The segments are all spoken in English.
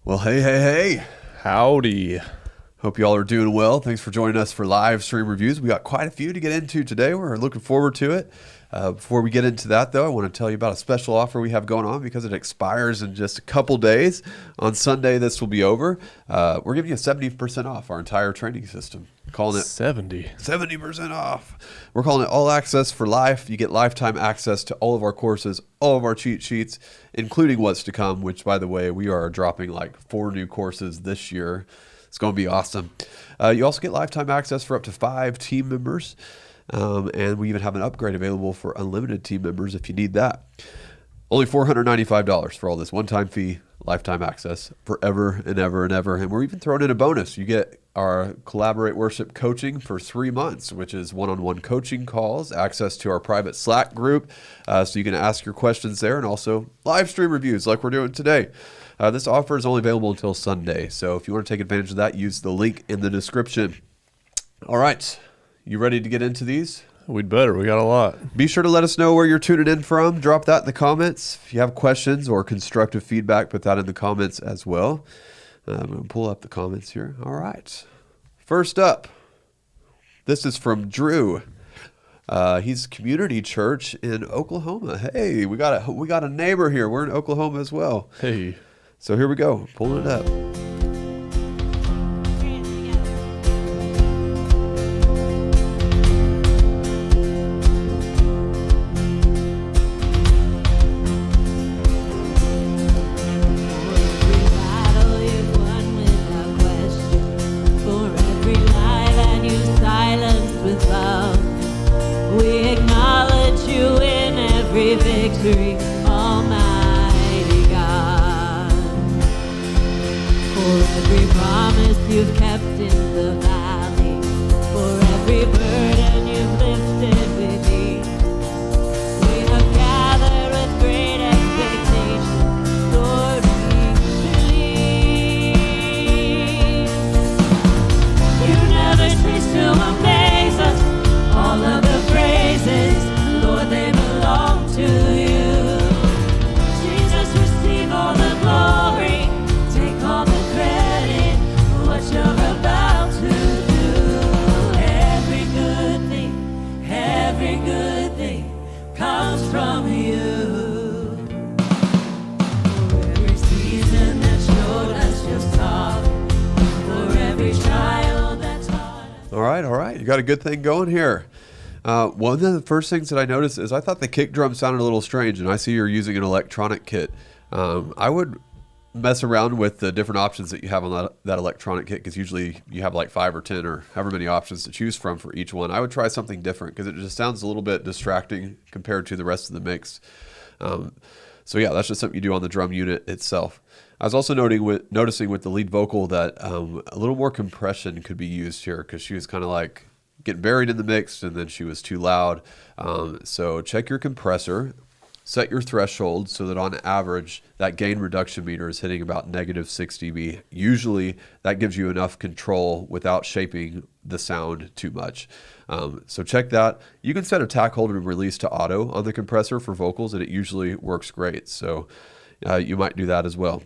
Well, hey. Howdy. Hope you all are doing well. Thanks for joining us for live stream reviews. We got quite a few to get into today. We're looking forward to it. Before we get into that, though, I want to tell you about a special offer we have going on because it expires in just a couple days. On Sunday, this will be over. We're giving you 70% off our entire training system. Calling it 70% off. We're calling it All Access for Life. You get lifetime access to all of our courses, all of our cheat sheets, including what's to come, which, by the way, we are dropping like 4 new courses this year. It's going to be awesome. You also get lifetime access for up to 5 team members. And we even have an upgrade available for unlimited team members if you need that. Only $495 for all this one-time fee, lifetime access forever and ever and ever. And we're even throwing in a bonus. You get our Collaborate Worship coaching for 3 months, which is one-on-one coaching calls, access to our private Slack group, so you can ask your questions there, and also live stream reviews like we're doing today. This offer is only available until Sunday, so if you want to take advantage of that, use the link in the description. All right. You ready to get into these? We'd better. We got a lot. Be sure to let us know where you're tuning in from. Drop that in the comments. If you have questions or constructive feedback, put that in the comments as well. I'm going to pull up the comments here. All right. First up, this is from Drew. He's Community Church in Oklahoma. Hey, we got a neighbor here. We're in Oklahoma as well. Hey. So here we go. Pulling it up. Victory, Almighty God, for every promise you've kept in the valley, for every burden you've lifted with ease. We have gathered with great expectation, Lord, we believe. You never cease to amaze us, all of the praises, Lord, they belong to you. Jesus, receive all the glory, take all the credit for what you're about to do. Every good thing comes from you. For every season that showed us your sovereign, for every trial that taught us. All right. You got a good thing going here. One of the first things that I noticed is I thought the kick drum sounded a little strange, and I see you're using an electronic kit. I would mess around with the different options that you have on that electronic kit, because usually you have like 5 or 10 or however many options to choose from for each one. I would try something different because it just sounds a little bit distracting compared to the rest of the mix. So yeah, that's just something you do on the drum unit itself. I was also noticing with the lead vocal that a little more compression could be used here, because she was kind of like getting buried in the mix, and then she was too loud. So check your compressor, set your threshold so that on average that gain reduction meter is hitting about -6 dB. Usually that gives you enough control without shaping the sound too much. So check that. You can set a tack hold and release to auto on the compressor for vocals, and it usually works great. So you might do that as well.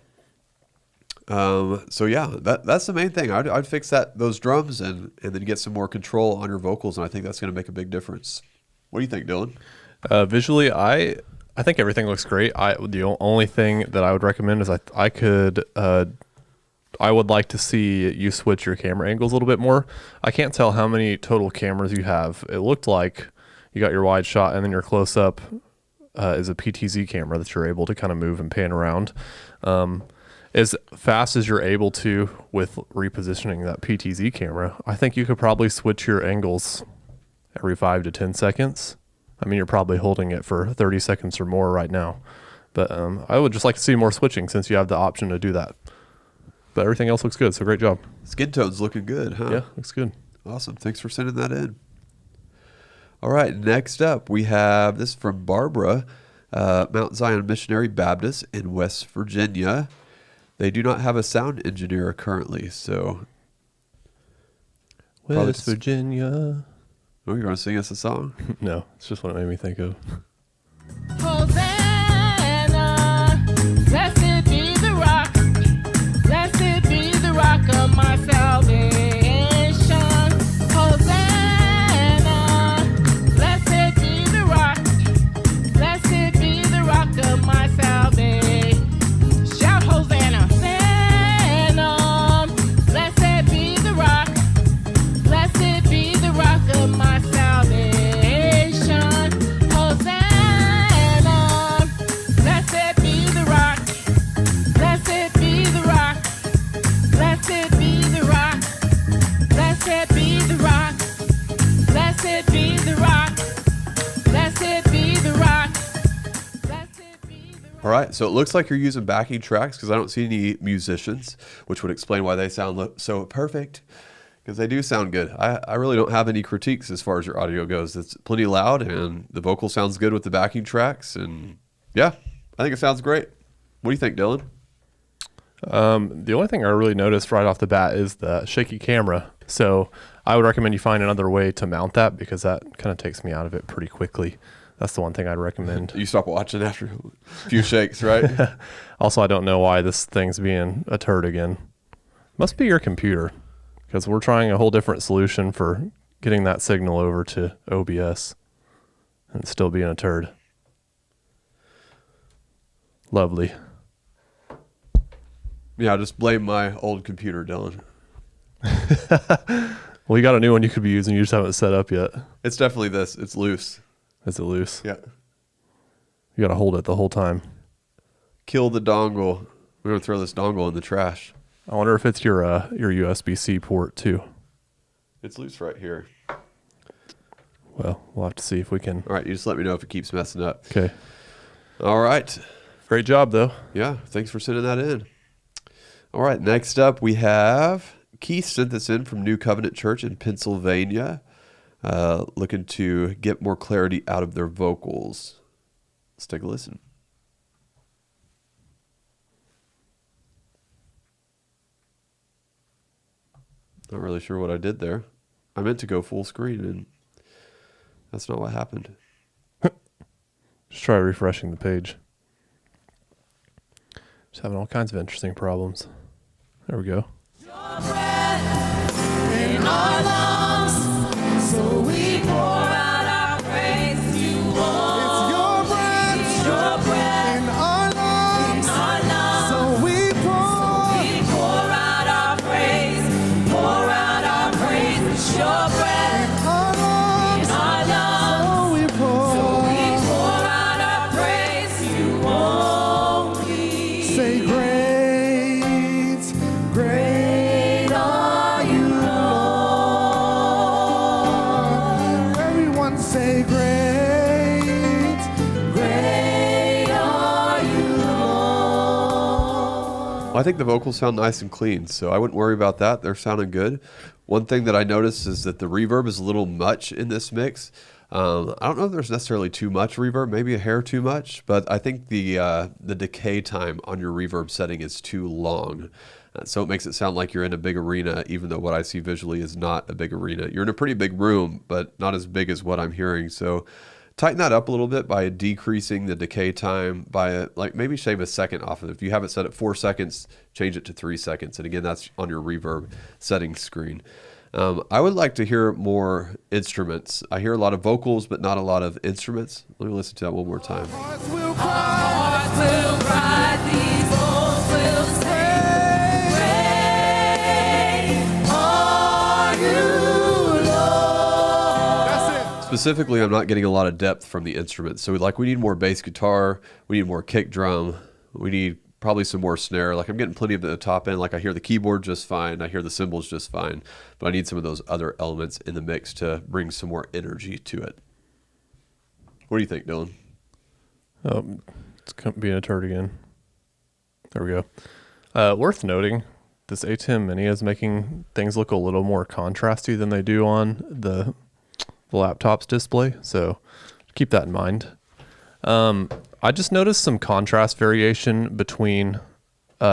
So yeah, that's the main thing. I'd fix those drums and then get some more control on your vocals, and I think that's going to make a big difference. What do you think, Dylan? Visually, I think everything looks great. The only thing that I would recommend is I would like to see you switch your camera angles a little bit more. I can't tell how many total cameras you have. It looked like you got your wide shot, and then your close up is a PTZ camera that you're able to kind of move and pan around. As fast as you're able to with repositioning that PTZ camera, I think you could probably switch your angles every 5 to 10 seconds. I mean, you're probably holding it for 30 seconds or more right now. But I would just like to see more switching since you have the option to do that. But everything else looks good, so great job. Skin tone's looking good, huh? Yeah, looks good. Awesome. Thanks for sending that in. All right, next up, we have this from Barbara, Mount Zion Missionary Baptist in West Virginia. They do not have a sound engineer currently, so... West Virginia. Oh, you're going to sing us a song? No, it's just what it made me think of. Hosanna, blessed be the rock. right. So it looks like you're using backing tracks because I don't see any musicians, which would explain why they sound so perfect, because they do sound good. I really don't have any critiques as far as your audio goes. It's plenty loud, and the vocal sounds good with the backing tracks. And yeah, I think it sounds great. What do you think, Dylan? The only thing I really noticed right off the bat is the shaky camera. So I would recommend you find another way to mount that, because that kind of takes me out of it pretty quickly. That's the one thing I'd recommend. You stop watching after a few shakes, right? Also, I don't know why this thing's being a turd again. Must be your computer, because we're trying a whole different solution for getting that signal over to OBS and it's still being a turd. Lovely. Yeah, just blame my old computer, Dylan. Well, you got a new one you could be using. You just haven't set up yet. It's definitely this. It's loose. Is it loose? Yeah. You got to hold it the whole time. Kill the dongle. We're going to throw this dongle in the trash. I wonder if it's your USB-C port too. It's loose right here. Well, we'll have to see if we can. All right, you just let me know if it keeps messing up. Okay. All right. Great job, though. Yeah, thanks for sending that in. All right, next up we have Keith sent this in from New Covenant Church in Pennsylvania, looking to get more clarity out of their vocals. Let's take a listen. Not really sure what I did there. I meant to go full screen, and that's not what happened. Just try refreshing the page. Just having all kinds of interesting problems. There we go. Your breath in our lungs, so we pour out our praise to you. It's your breath. It's your breath In our lungs, in our lungs, so we pour. we pour out our praise. Pour out our praise. It's your breath Our lungs, in our lungs, so we pour. so we pour out our praise to you only. Say great, great are you, Lord. Everyone say great, great are you, Lord. Well, I think the vocals sound nice and clean, so I wouldn't worry about that. They're sounding good. One thing that I noticed is that the reverb is a little much in this mix. I don't know if there's necessarily too much reverb, maybe a hair too much, but I think the decay time on your reverb setting is too long. So it makes it sound like you're in a big arena, even though what I see visually is not a big arena. You're in a pretty big room, but not as big as what I'm hearing. So tighten that up a little bit by decreasing the decay time by like maybe shave a second off of it. If you have it set at 4 seconds, change it to 3 seconds. And again, that's on your reverb settings screen. I would like to hear more instruments. I hear a lot of vocals, but not a lot of instruments. Let me listen to that one more time. Hearts will cry. Hearts will cry, these bones will say, great are you, Lord. That's it. Specifically, I'm not getting a lot of depth from the instruments. So we need more bass guitar. We need more kick drum. We need probably some more snare. Like I'm getting plenty of the top end. Like I hear the keyboard just fine. I hear the cymbals just fine. But I need some of those other elements in the mix to bring some more energy to it. What do you think, Dylan? Oh, it's being a turd again. There we go. Worth noting, this ATEM Mini is making things look a little more contrasty than they do on the laptop's display. So keep that in mind. I just noticed some contrast variation between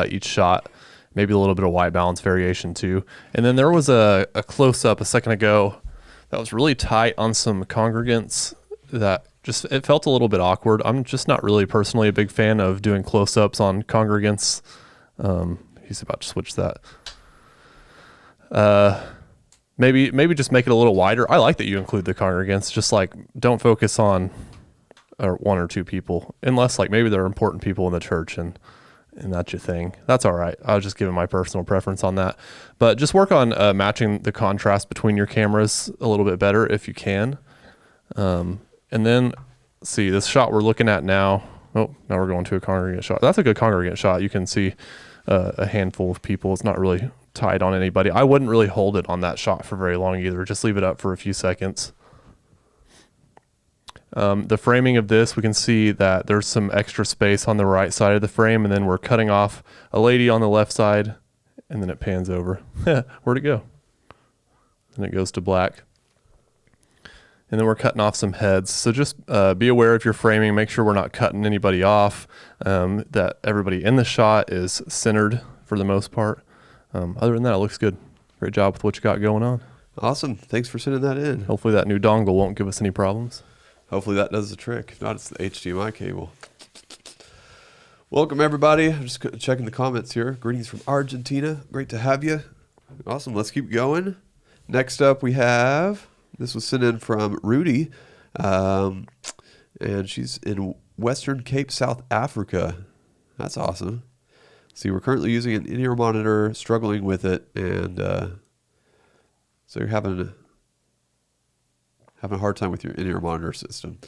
each shot, maybe a little bit of white balance variation too. And then there was a close-up a second ago that was really tight on some congregants that just, it felt a little bit awkward. I'm just not really personally a big fan of doing close-ups on congregants. He's about to switch that. Maybe just make it a little wider. I like that you include the congregants, just like don't focus on one or two people, unless like maybe they're important people in the church and that's your thing. That's all right. I was just giving my personal preference on that. But just work on matching the contrast between your cameras a little bit better if you can. And then see this shot we're looking at now. Oh, now we're going to a congregant shot. That's a good congregant shot. You can see a handful of people. It's not really tied on anybody. I wouldn't really hold it on that shot for very long either. Just leave it up for a few seconds. The framing of this, we can see that there's some extra space on the right side of the frame, and then we're cutting off a lady on the left side, and then it pans over. Where'd it go? And it goes to black. And then we're cutting off some heads. So just be aware of your framing. Make sure we're not cutting anybody off, that everybody in the shot is centered for the most part. Other than that, it looks good. Great job with what you got going on. Awesome. Thanks for sending that in. Hopefully that new dongle won't give us any problems. Hopefully that does the trick. If not, it's the HDMI cable. Welcome, everybody. I'm just checking the comments here. Greetings from Argentina. Great to have you. Awesome. Let's keep going. Next up, we have, this was sent in from Rudy, and she's in Western Cape, South Africa. That's awesome. See, we're currently using an in-ear monitor, struggling with it, and so you're having a hard time with your in-ear monitor system.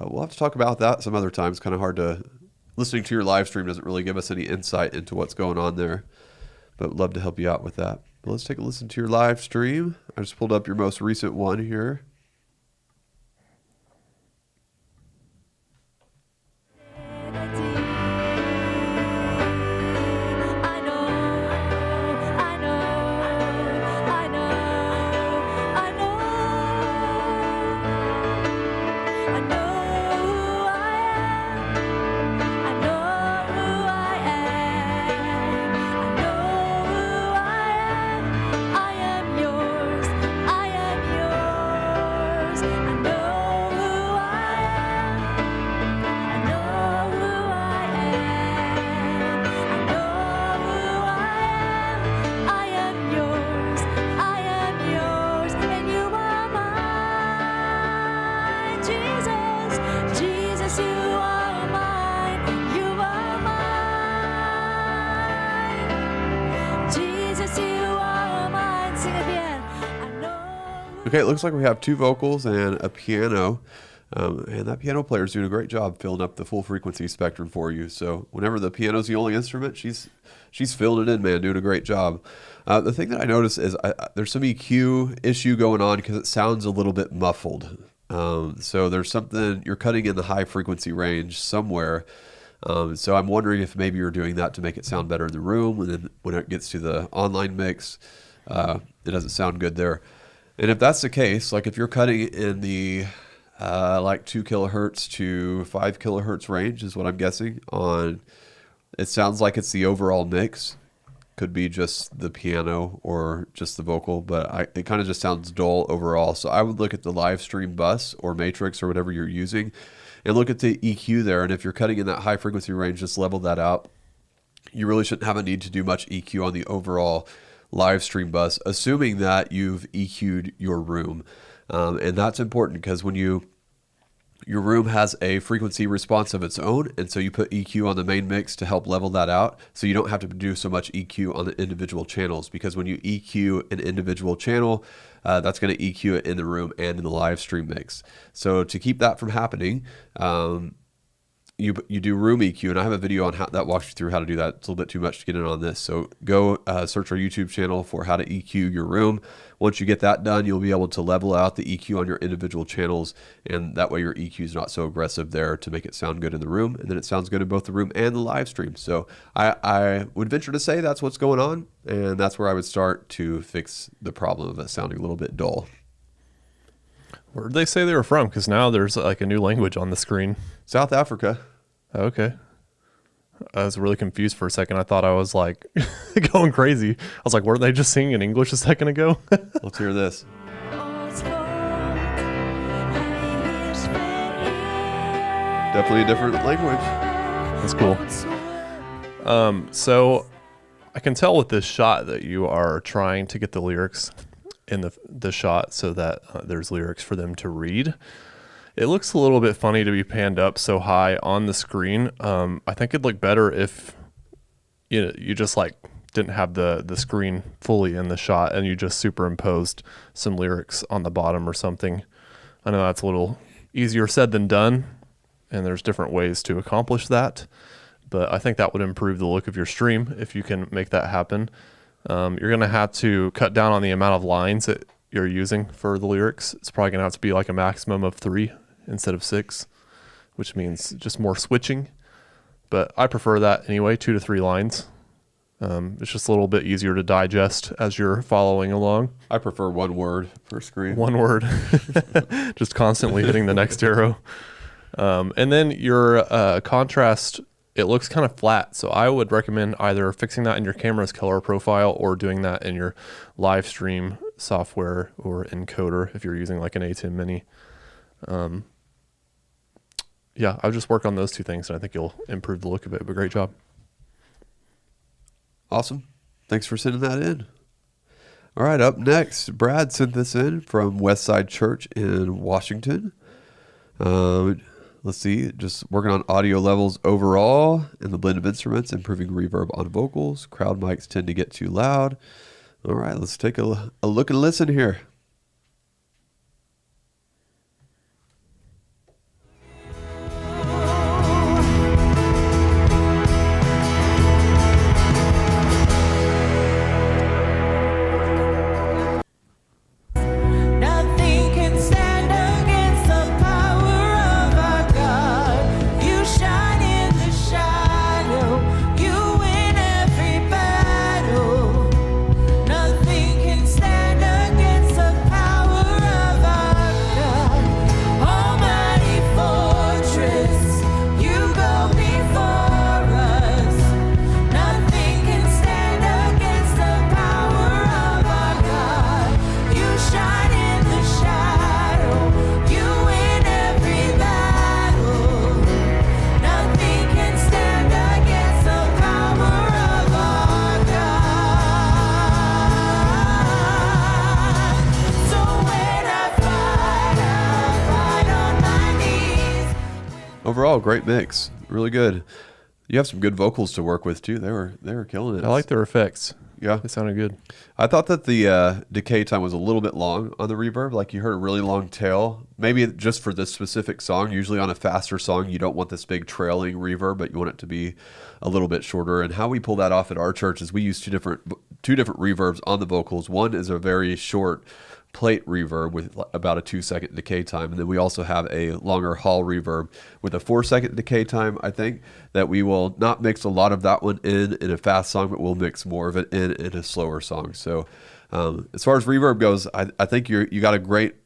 We'll have to talk about that some other time. It's kind of hard to, listening to your live stream doesn't really give us any insight into what's going on there, but love to help you out with that. But let's take a listen to your live stream. I just pulled up your most recent one here. Okay, it looks like we have two vocals and a piano, and that piano player is doing a great job filling up the full frequency spectrum for you. So whenever the piano's the only instrument, she's filling it in, man, doing a great job. The thing that I noticed is there's some EQ issue going on because it sounds a little bit muffled. So there's something, you're cutting in the high frequency range somewhere. So I'm wondering if maybe you're doing that to make it sound better in the room, and then when it gets to the online mix, it doesn't sound good there. And if that's the case, like if you're cutting in the like 2 kilohertz to 5 kilohertz range is what I'm guessing on, it sounds like it's the overall mix. Could be just the piano or just the vocal, but it kind of just sounds dull overall. So I would look at the live stream bus or matrix or whatever you're using and look at the EQ there. And if you're cutting in that high frequency range, just level that out. You really shouldn't have a need to do much EQ on the overall live stream bus, assuming that you've EQ'd your room. And that's important because when your room has a frequency response of its own, and so you put EQ on the main mix to help level that out, so you don't have to do so much EQ on the individual channels, because when you EQ an individual channel, that's going to EQ it in the room and in the live stream mix. So to keep that from happening, you do room EQ, and I have a video on how that walks you through how to do that. It's a little bit too much to get in on this. So go search our YouTube channel for how to EQ your room. Once you get that done, you'll be able to level out the EQ on your individual channels, and that way your EQ is not so aggressive there to make it sound good in the room, and then it sounds good in both the room and the live stream. So I would venture to say that's what's going on, and that's where I would start to fix the problem of it sounding a little bit dull. Where did they say they were from? Because now there's like a new language on the screen. South Africa. Okay. I was really confused for a second. I thought I was like going crazy. I was like, weren't they just singing in English a second ago? Let's hear this. Definitely a different language. That's cool. So I can tell with this shot that you are trying to get the lyrics in the shot so that there's lyrics for them to read. It looks a little bit funny to be panned up so high on the screen. I think it'd look better if you just like didn't have the screen fully in the shot and you just superimposed some lyrics on the bottom or something. I know that's a little easier said than done, and there's different ways to accomplish that, but I think that would improve the look of your stream if you can make that happen. You're going to have to cut down on the amount of lines that you're using for the lyrics. It's probably going to have to be like a maximum of 3 instead of 6, which means just more switching. But I prefer that anyway, 2 to 3 lines. It's just a little bit easier to digest as you're following along. I prefer one word per screen. One word, just constantly hitting the next arrow. And then your contrast, it looks kind of flat. So I would recommend either fixing that in your camera's color profile or doing that in your live stream software or encoder if you're using like an A10 Mini. Yeah, I'll just work on those 2 things and I think you'll improve the look of it. But great job. Awesome. Thanks for sending that in. All right, up next, Brad sent this in from Westside Church in Washington. Let's see, just working on audio levels overall and the blend of instruments, improving reverb on vocals. Crowd mics tend to get too loud. All right, let's take a look and listen here. Nothing can stand against the power of our God. You shine in the shadow. You win every battle. Nothing can stand against the power of our God. Almighty fortress, you go before us. Nothing can stand against the power of our God. You shine in the shadow. You win every battle. Nothing can stand against the power of our God. So when I fight on my knees. Overall, great mix. Really good. You have some good vocals to work with too. They were killing it. I like their effects. Yeah. They sounded good. I thought that the decay time was a little bit long on the reverb. Like you heard a really long tail. Maybe just for this specific song. Usually on a faster song, you don't want this big trailing reverb, but you want it to be a little bit shorter. And how we pull that off at our church is we use two different reverbs on the vocals. One is a very short plate reverb with about a 2-second decay time, and then we also have a longer hall reverb with a 4-second decay time. I think that we will not mix a lot of that one in a fast song, but we'll mix more of it in a slower song. So as far as reverb goes, I think you got a great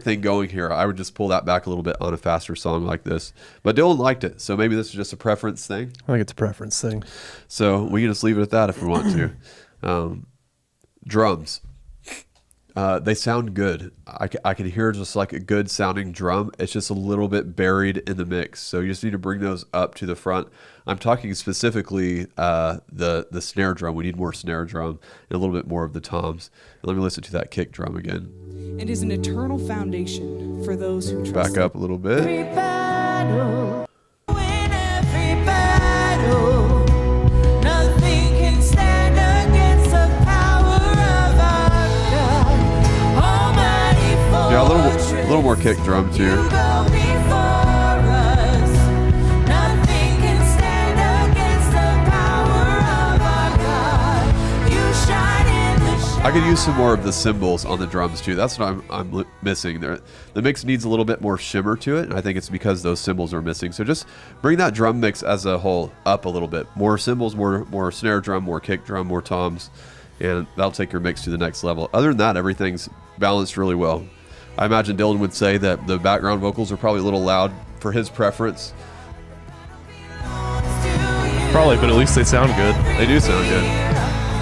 thing going here. I would just pull that back a little bit on a faster song like this, but Dylan liked it, so maybe this is just a preference thing. I think it's a preference thing. So we can just leave it at that if we want to. Drums. They sound good. I can hear just like a good sounding drum. It's just a little bit buried in the mix. So you just need to bring those up to the front. I'm talking specifically the snare drum. We need more snare drum and a little bit more of the toms. And let me listen to that kick drum again. It is an eternal foundation for those who trust Back up a little bit. Every battle, win every battle. Nothing can stand against the power of our God. Almighty fortress, Yeah, a little more kick drum too. you go before us. Nothing can stand against the power of our God. You shine in the shadow. I could use some more of the cymbals on the drums too. That's what I'm missing there. The mix needs a little bit more shimmer to it, and I think it's because those cymbals are missing. So just bring that drum mix as a whole up a little bit. More cymbals, more snare drum, more kick drum, more toms, and that'll take your mix to the next level. Other than that, everything's balanced really well. I imagine Dylan would say that the background vocals are probably a little loud for his preference. Probably, but at least they sound good. They do sound good.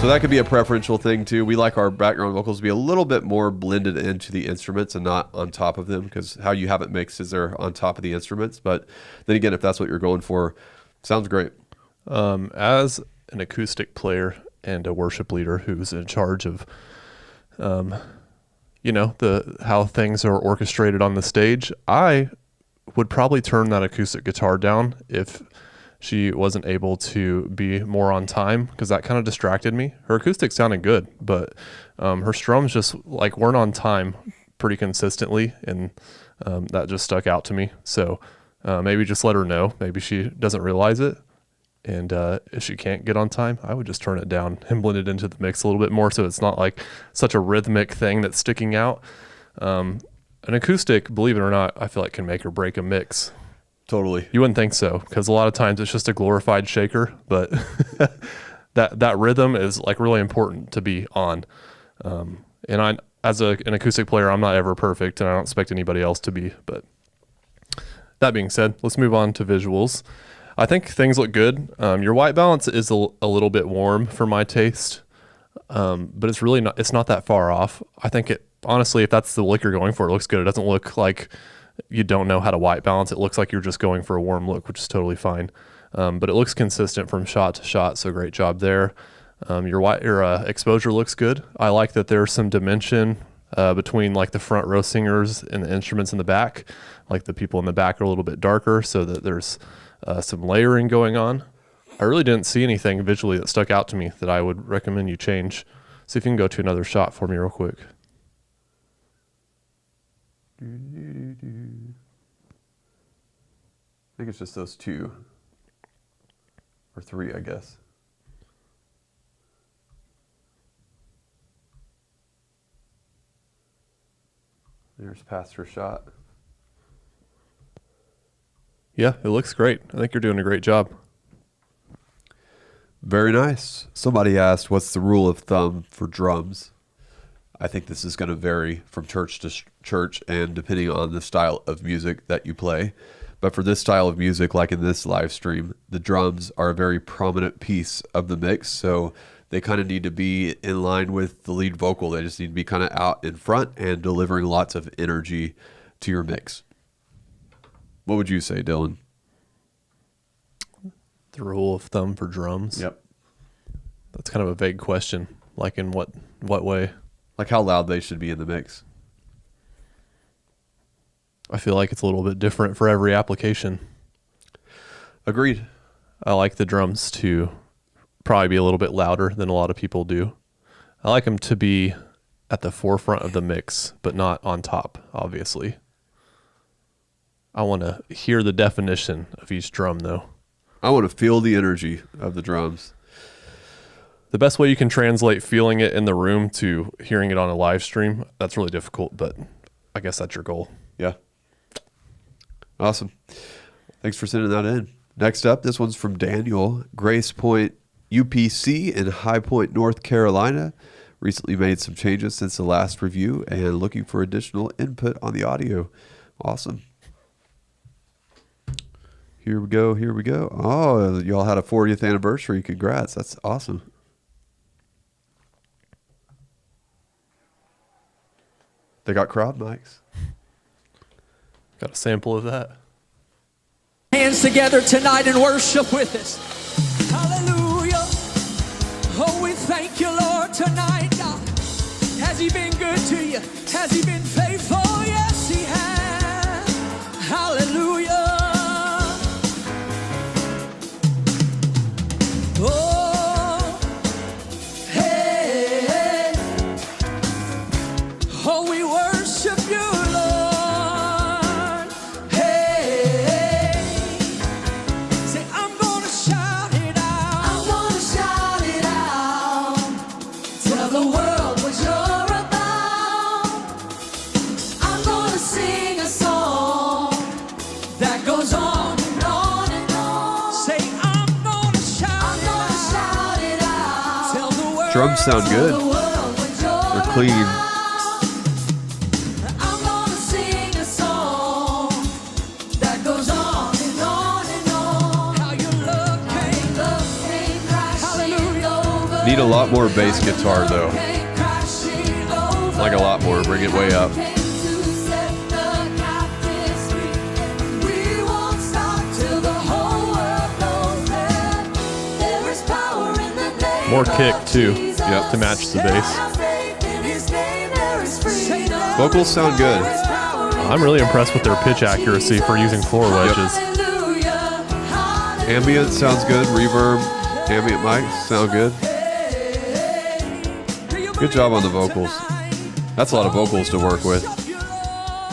So that could be a preferential thing too. We like our background vocals to be a little bit more blended into the instruments and not on top of them, because how you have it mixed is they're on top of the instruments. But then again, if that's what you're going for, sounds great. As an acoustic player and a worship leader who's in charge of, how things are orchestrated on the stage, I would probably turn that acoustic guitar down if she wasn't able to be more on time, because that kind of distracted me. Her acoustic sounded good, but her strums just weren't on time pretty consistently, and that just stuck out to me. So maybe just let her know. Maybe she doesn't realize it, and if she can't get on time, I would just turn it down and blend it into the mix a little bit more, so it's not like such a rhythmic thing that's sticking out. An acoustic, believe it or not, I feel like can make or break a mix. Totally. You wouldn't think so, because a lot of times it's just a glorified shaker, but that rhythm is like really important to be on. And I, as an acoustic player, I'm not ever perfect, and I don't expect anybody else to be. But that being said, let's move on to visuals. I think things look good. Your white balance is a little bit warm for my taste, but it's really not. It's not that far off. I think it honestly, if that's the look you're going for, it looks good. It doesn't look like you don't know how to white balance. It looks like you're just going for a warm look, which is totally fine. But it looks consistent from shot to shot, so great job there. Your exposure looks good. I like that there's some dimension between like the front row singers and the instruments in the back. Like the people in the back are a little bit darker, so that there's some layering going on. I really didn't see anything visually that stuck out to me that I would recommend you change. See if you can go to another shot for me real quick. I think it's just those 2 or 3, I guess. There's Pastor shot. Yeah, it looks great. I think you're doing a great job. Very nice. Somebody asked, what's the rule of thumb for drums? I think this is going to vary from church to church and depending on the style of music that you play. But for this style of music, like in this live stream, the drums are a very prominent piece of the mix. So they kind of need to be in line with the lead vocal. They just need to be kind of out in front and delivering lots of energy to your mix. What would you say, Dylan? The rule of thumb for drums? Yep. That's kind of a vague question. Like in what way? Like how loud they should be in the mix. I feel like it's a little bit different for every application. Agreed. I like the drums to probably be a little bit louder than a lot of people do. I like them to be at the forefront of the mix, but not on top, obviously. I want to hear the definition of each drum, though. I want to feel the energy of the drums. The best way you can translate feeling it in the room to hearing it on a live stream, that's really difficult, but I guess that's your goal. Yeah. Awesome. Thanks for sending that in. Next up, this one's from Daniel. Grace Point UPC in High Point, North Carolina. Recently made some changes since the last review and looking for additional input on the audio. Awesome. Here we go. Here we go. Oh, y'all had a 40th anniversary. Congrats. That's awesome. They got crowd mics. Got a sample of that. Hands together tonight and worship with us. Hallelujah. Oh, we thank you, Lord, tonight, God. Has he been good to you? Has he been faithful? Yes, he has. Hallelujah. Oh, hey, hey. Oh, we worship you, Lord. Hey, say, I'm gonna shout it out. I'm gonna shout it out. Tell the world what you're about. I'm gonna sing a song that goes on and on and on. Say, I'm gonna shout it out. Tell the world. Drums sound good. Tell the world what you're They're clean. about. I'm gonna sing a song that goes on and on and on. How your love came crashing over. Need a lot more bass guitar, though. Came crashing over. Like a lot more. Bring it way up. Came to set the captives free. We won't stop till the whole world knows that there is power in the name More kick, of too, Jesus. to match the bass. Have faith in his name, there is freedom. Vocals sound good. I'm really impressed with their pitch accuracy for using floor wedges. Ambient sounds good. Reverb, ambient mics sound good. Good job on the vocals. That's a lot of vocals to work with.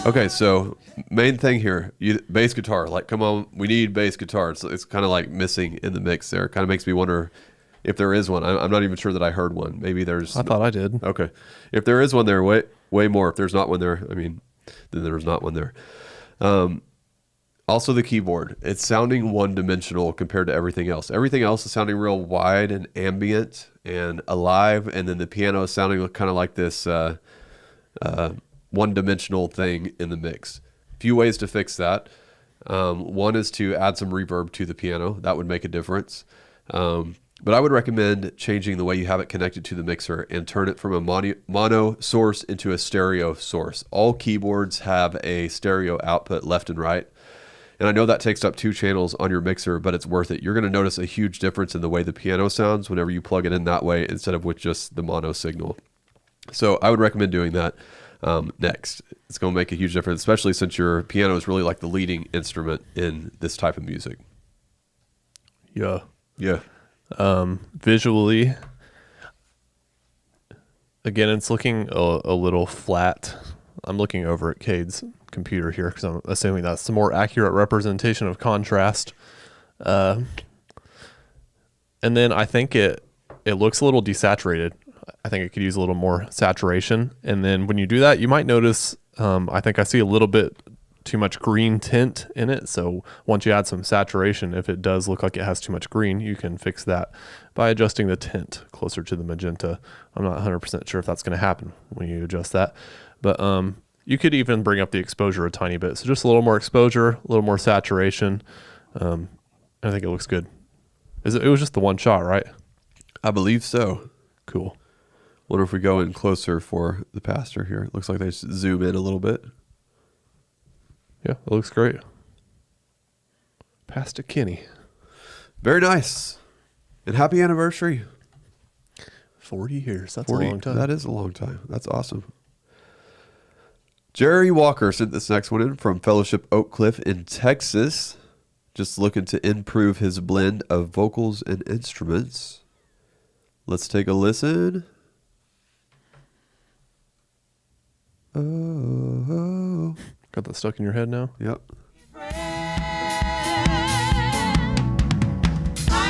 Okay, so main thing here, bass guitar. Like, come on, we need bass guitar. So it's kind of like missing in the mix there. Kind of makes me wonder if there is one. I'm not even sure that I heard one. Maybe there's. I thought I did. Okay, if there is one there, way more. If there's not one there, I mean, then there's not one there. Also the keyboard, it's sounding one-dimensional compared to everything else. Everything else is sounding real wide and ambient and alive, and then the piano is sounding kind of like this one-dimensional thing in the mix. Few ways to fix that. One is to add some reverb to the piano. That would make a difference. But I would recommend changing the way you have it connected to the mixer and turn it from a mono source into a stereo source. All keyboards have a stereo output left and right. And I know that takes up 2 channels on your mixer, but it's worth it. You're going to notice a huge difference in the way the piano sounds whenever you plug it in that way instead of with just the mono signal. So I would recommend doing that next. It's going to make a huge difference, especially since your piano is really like the leading instrument in this type of music. Yeah. Yeah. Visually, again, it's looking a little flat. I'm looking over at Cade's computer here because I'm assuming that's the more accurate representation of contrast. And then I think it looks a little desaturated. I think it could use a little more saturation. And then when you do that, you might notice, I think I see a little bit too much green tint in it. So once you add some saturation, if it does look like it has too much green, you can fix that by adjusting the tint closer to the magenta. I'm not 100% sure if that's going to happen when you adjust that, but you could even bring up the exposure a tiny bit. So just a little more exposure, a little more saturation. I think it looks good. It was just the one shot, right? I believe so. Cool. Wonder if we go in closer for the pastor here. It looks like they zoom in a little bit. Yeah, it looks great. Pastor Kenny. Very nice. And happy anniversary. 40 years. That's 40, a long time. That is a long time. That's awesome. Jerry Walker sent this next one in from Fellowship Oak Cliff in Texas. Just looking to improve his blend of vocals and instruments. Let's take a listen. Oh. Got that stuck in your head now? Yep. I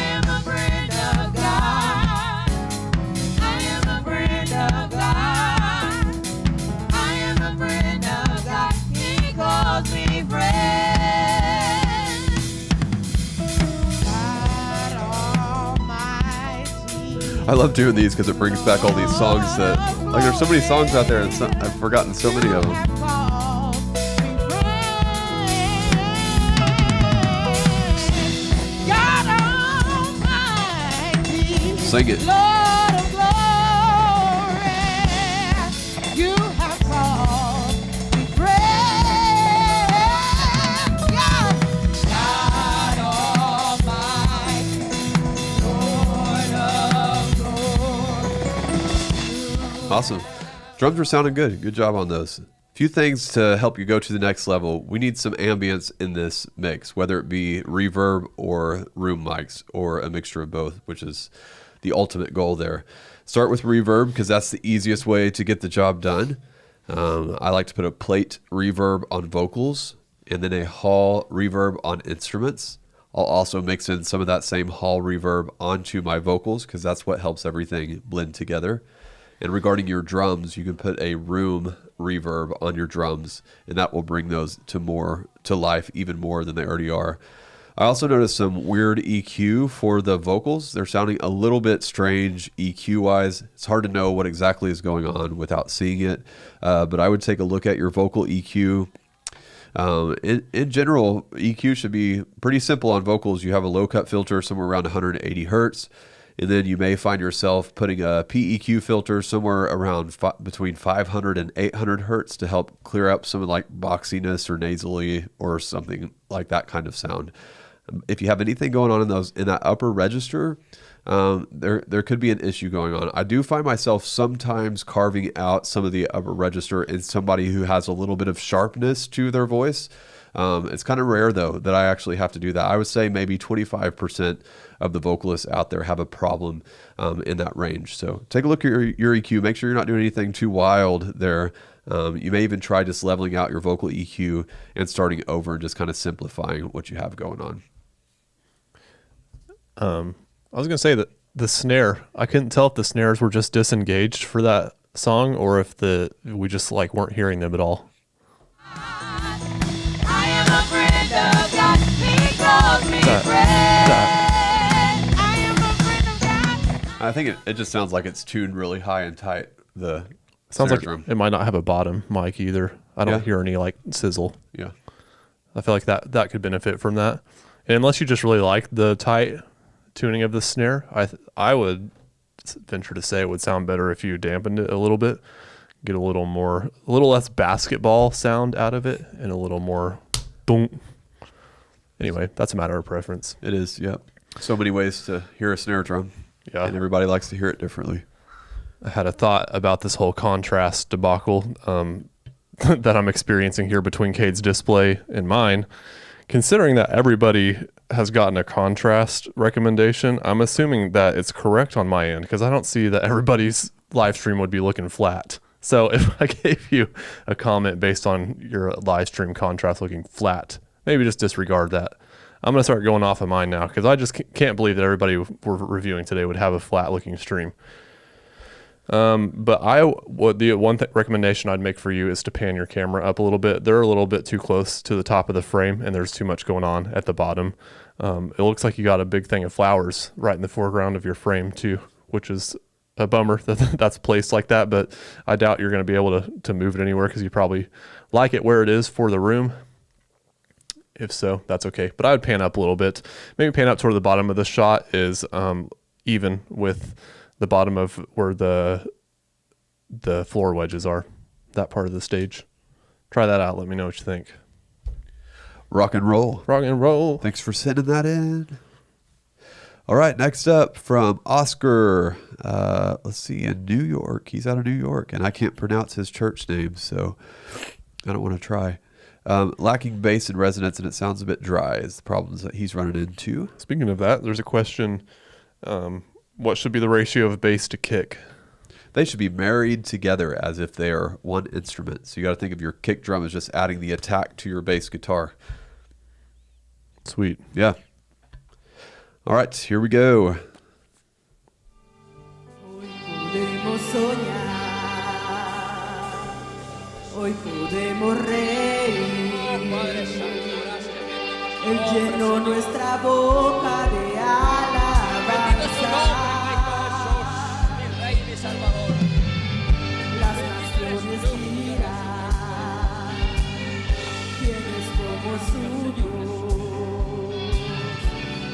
am a friend of God. I am a friend of God. I am a friend of God. He calls me friend. God Almighty. I love doing these because it brings back all these songs that, like, there's so many songs out there and I've forgotten so many of them. Sing it. Lord of glory, you have called me friend. God Almighty, Lord of glory. Awesome. Drums are sounding good. Good job on those. Few things to help you go to the next level. We need some ambience in this mix, whether it be reverb or room mics or a mixture of both, which is the ultimate goal there. Start with reverb because that's the easiest way to get the job done. I like to put a plate reverb on vocals and then a hall reverb on instruments. I'll also mix in some of that same hall reverb onto my vocals because that's what helps everything blend together. And regarding your drums, you can put a room reverb on your drums and that will bring those to life even more than they already are. I also noticed some weird EQ for the vocals. They're sounding a little bit strange EQ-wise. It's hard to know what exactly is going on without seeing it, but I would take a look at your vocal EQ. In general, EQ should be pretty simple on vocals. You have a low-cut filter somewhere around 180 hertz, and then you may find yourself putting a PEQ filter somewhere around between 500 and 800 hertz to help clear up some of like boxiness or nasally or something like that kind of sound. If you have anything going on in that upper register, there could be an issue going on. I do find myself sometimes carving out some of the upper register in somebody who has a little bit of sharpness to their voice. It's kind of rare though that I actually have to do that. I would say maybe 25% of the vocalists out there have a problem in that range. So take a look at your EQ. Make sure you're not doing anything too wild there. You may even try just leveling out your vocal EQ and starting over and just kind of simplifying what you have going on. I was going to say that the snare, I couldn't tell if the snares were just disengaged for that song or if we just like weren't hearing them at all. I think it just sounds like it's tuned really high and tight. The Sounds snare like drum. it might not have a bottom mic either. I don't Yeah. hear any like sizzle. Yeah. I feel like that could benefit from that. And unless you just really like the tight tuning of the snare, I would venture to say it would sound better if you dampened it a little bit, get a little less basketball sound out of it, and a little more boom. Anyway, that's a matter of preference. It is. Yep. So many ways to hear a snare drum. Yeah. And everybody likes to hear it differently. I had a thought about this whole contrast debacle that I'm experiencing here between Cade's display and mine. Considering that everybody has gotten a contrast recommendation, I'm assuming that it's correct on my end because I don't see that everybody's live stream would be looking flat. So if I gave you a comment based on your live stream contrast looking flat, maybe just disregard that. I'm going to start going off of mine now because I just can't believe that everybody we're reviewing today would have a flat looking stream. But the one recommendation I'd make for you is to pan your camera up a little bit. They're a little bit too close to the top of the frame and there's too much going on at the bottom. It looks like you got a big thing of flowers right in the foreground of your frame too, which is a bummer that that's placed like that, but I doubt you're going to be able to move it anywhere because you probably like it where it is for the room. If so, that's okay. But I would pan up a little bit. Maybe pan up toward the bottom of the shot is even with the bottom of where the floor wedges are, that part of the stage. Try that out. Let me know what you think. Rock and roll. Rock and roll. Thanks for sending that in. All right, next up from Oscar. Let's see, in New York. He's out of New York, and I can't pronounce his church name, so I don't want to try. Lacking bass and resonance, and it sounds a bit dry is the problems that he's running into. Speaking of that, there's a question. What should be the ratio of bass to kick? They should be married together as if they are one instrument. So you got to think of your kick drum as just adding the attack to your bass guitar. Sweet. Yeah. All right, here we go. Podemos soñar, hoy podemos reír. Él llenó nuestra boca de alabanza. Las naciones dirán, ¿quién es como su Dios?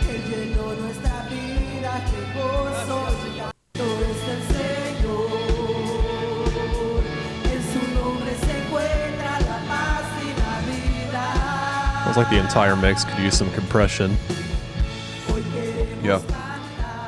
Él llenó nuestra vida, que gozo y canto es el Señor. En su nombre se encuentra la paz y la vida. Sounds like the entire mix could use some compression. Hoy queremos Yeah.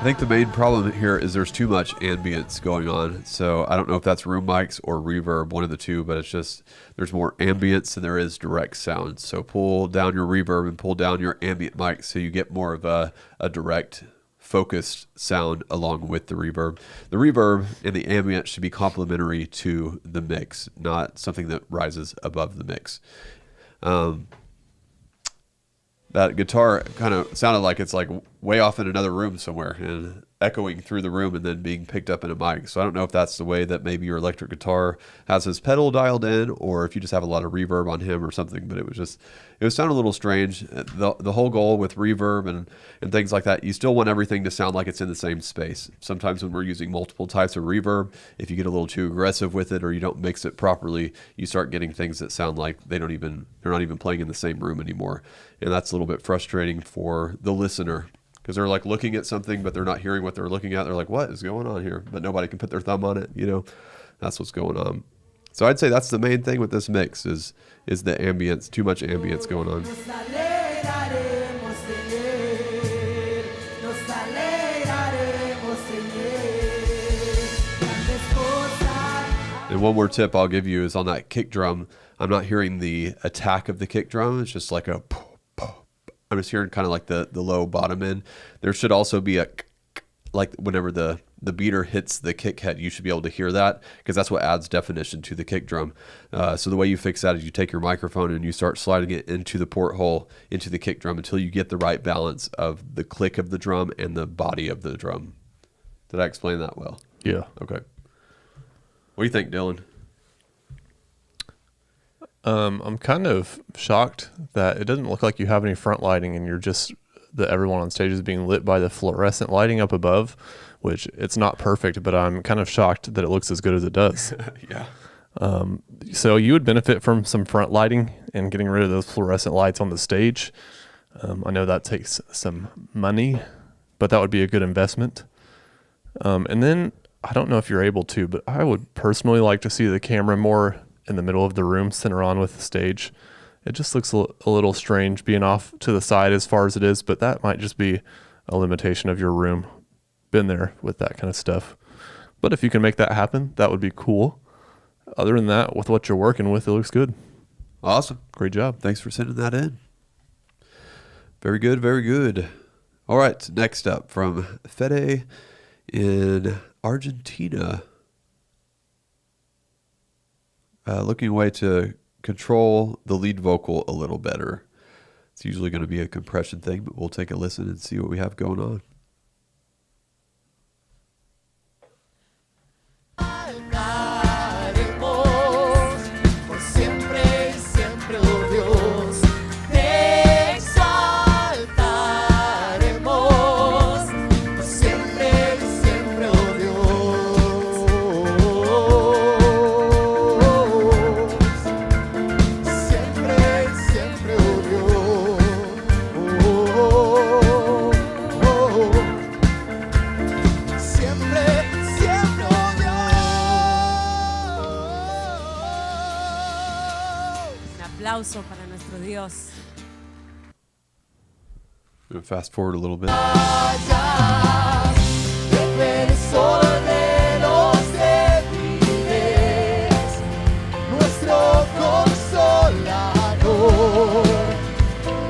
I think the main problem here is there's too much ambience going on. So I don't know if that's room mics or reverb, one of the two, but it's just there's more ambience than there is direct sound. So pull down your reverb and pull down your ambient mic so you get more of a direct, focused sound along with the reverb. The reverb and the ambient should be complementary to the mix, not something that rises above the mix. That guitar kind of sounded like it's like way off in another room somewhere and echoing through the room and then being picked up in a mic. So I don't know if that's the way that maybe your electric guitar has his pedal dialed in or if you just have a lot of reverb on him or something, but it was sounding a little strange. The whole goal with reverb and things like that, you still want everything to sound like it's in the same space. Sometimes when we're using multiple types of reverb, if you get a little too aggressive with it or you don't mix it properly, you start getting things that sound like they're not even playing in the same room anymore. And that's a little bit frustrating for the listener because they're like looking at something, but they're not hearing what they're looking at. They're like, what is going on here? But nobody can put their thumb on it. You know, that's what's going on. So I'd say that's the main thing with this mix is the ambience, too much ambience going on. Nos alegraremos en él, nos alegraremos en él. Grandes cosas. And one more tip I'll give you is on that kick drum, I'm not hearing the attack of the kick drum. It's just like a I'm just hearing kind of like the low bottom end. There should also be a like whenever the beater hits the kick head, you should be able to hear that because that's what adds definition to the kick drum. So the way you fix that is you take your microphone and you start sliding it into the porthole, into the kick drum until you get the right balance of the click of the drum and the body of the drum. Did I explain that well? Yeah. Okay. What do you think, Dylan? I'm kind of shocked that it doesn't look like you have any front lighting and you're just that everyone on stage is being lit by the fluorescent lighting up above, which it's not perfect, but I'm kind of shocked that it looks as good as it does. Yeah. So you would benefit from some front lighting and getting rid of those fluorescent lights on the stage. I know that takes some money, but that would be a good investment. And then I don't know if you're able to, but I would personally like to see the camera more in the middle of the room, center on with the stage. It just looks a little strange being off to the side as far as it is, but that might just be a limitation of your room. Been there with that kind of stuff. But if you can make that happen, that would be cool. Other than that, with what you're working with, it looks good. Awesome. Great job. Thanks for sending that in. Very good. Very good. All right. Next up from Fede in Argentina. Looking a way to control the lead vocal a little better. It's usually going to be a compression thing, but we'll take a listen and see what we have going on. Por siempre y siempre, oh Dios, te exaltaremos. Por siempre y siempre, oh Dios. Siempre y siempre, oh Dios. Siempre, siempre, oh Un aplauso para nuestro Dios. I'm going to fast forward a little bit. Defensor de los débiles, nuestro consolador,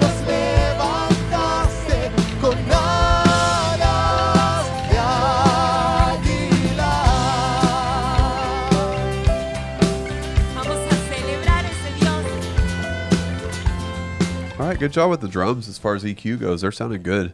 nos levantaste con alas de águila. Vamos a celebrar ese Dios. All right, good job with the drums as far as EQ goes. They're sounding good.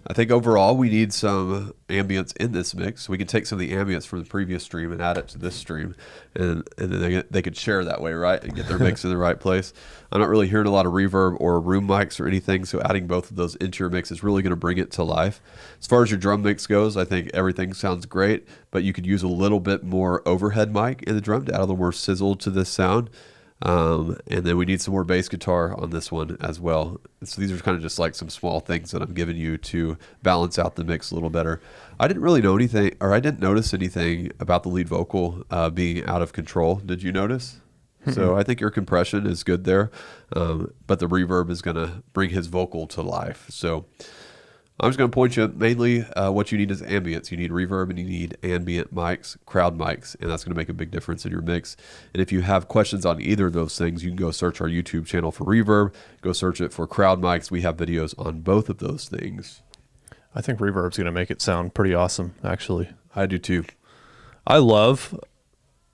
I think overall we need some ambience in this mix. We can take some of the ambience from the previous stream and add it to this stream, and then they could share that way, right, and get their mix in the right place. I'm not really hearing a lot of reverb or room mics or anything, so adding both of those into your mix is really going to bring it to life. As far as your drum mix goes, I think everything sounds great, but you could use a little bit more overhead mic in the drum to add a little more sizzle to this sound. And then we need some more bass guitar on this one as well. So these are kind of just like some small things that I'm giving you to balance out the mix a little better. I didn't really know anything, or I didn't notice anything about the lead vocal being out of control. Did you notice? So I think your compression is good there, but the reverb is going to bring his vocal to life. So I'm just going to point you mainly what you need is ambience. You need reverb and you need ambient mics, crowd mics, and that's going to make a big difference in your mix. And if you have questions on either of those things, you can go search our YouTube channel for reverb, go search it for crowd mics. We have videos on both of those things. I think reverb's going to make it sound pretty awesome, actually. I do too. I love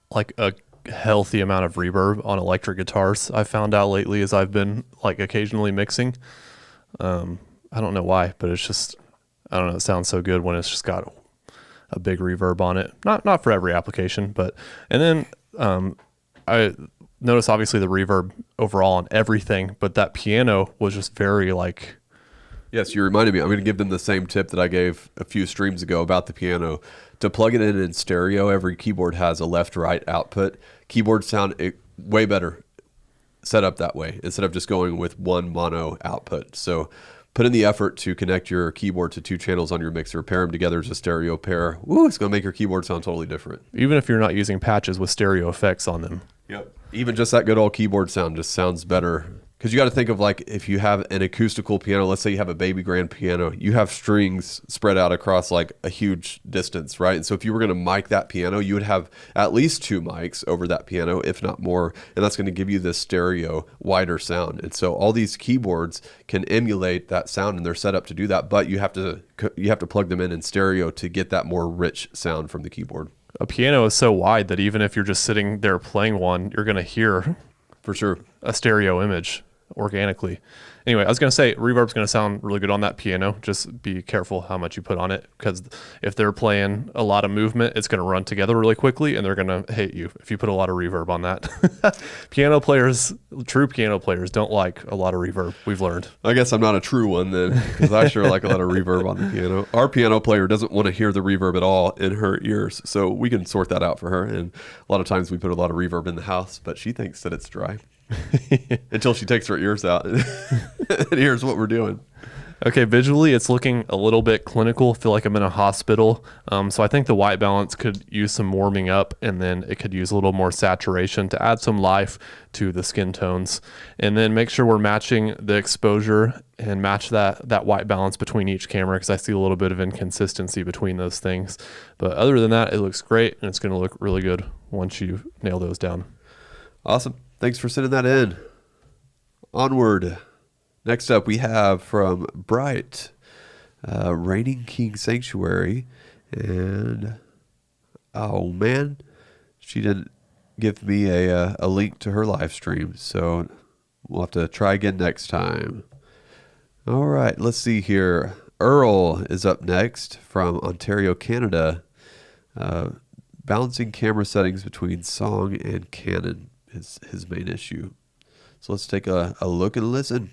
like a healthy amount of reverb on electric guitars. I found out lately as I've been like occasionally mixing. I don't know why, but it's just, I don't know, it sounds so good when it's just got a big reverb on it. Not for every application, but, and then I noticed obviously the reverb overall on everything, but that piano was just very like, Yes, you reminded me. I'm going to give them the same tip that I gave a few streams ago about the piano. To plug it in stereo, every keyboard has a left-right output. Keyboards sound way better set up that way instead of just going with one mono output. So put in the effort to connect your keyboard to two channels on your mixer, pair them together as a stereo pair. Woo, it's going to make your keyboard sound totally different. even if you're not using patches with stereo effects on them. Yep. Even just that good old keyboard sound just sounds better. Because you got to think of like if you have an acoustical piano, let's say you have a baby grand piano, you have strings spread out across like a huge distance, right? And so if you were going to mic that piano, you would have at least two mics over that piano, if not more. And that's going to give you this stereo, wider sound. And so all these keyboards can emulate that sound and they're set up to do that. But you have to plug them in stereo to get that more rich sound from the keyboard. A piano is so wide that even if you're just sitting there playing one, you're going to hear For sure. a stereo image. organically. Anyway, I was going to say reverb's going to sound really good on that piano. Just be careful how much you put on it, because if they're playing a lot of movement, it's going to run together really quickly and they're going to hate you if you put a lot of reverb on that. True piano players don't like a lot of reverb, we've learned. I guess I'm not a true one then, because I sure like a lot of reverb on the piano. Our piano player doesn't want to hear the reverb at all in her ears, so we can sort that out for her. And a lot of times we put a lot of reverb in the house, but she thinks that it's dry. Until she takes her ears out and hears what we're doing. Okay, visually it's looking a little bit clinical. I feel like I'm in a hospital. So I think the white balance could use some warming up, and then it could use a little more saturation to add some life to the skin tones. And then make sure we're matching the exposure and match that white balance between each camera, because I see a little bit of inconsistency between those things. But other than that, it looks great, and it's going to look really good once you nail those down. Awesome. Thanks for sending that in. Onward. Next up, we have from Bright, Reigning King Sanctuary. And, oh man, she didn't give me a link to her live stream. So we'll have to try again next time. All right, let's see here. Earl is up next from Ontario, Canada. Balancing camera settings between song and canon is his main issue. So let's take a look and listen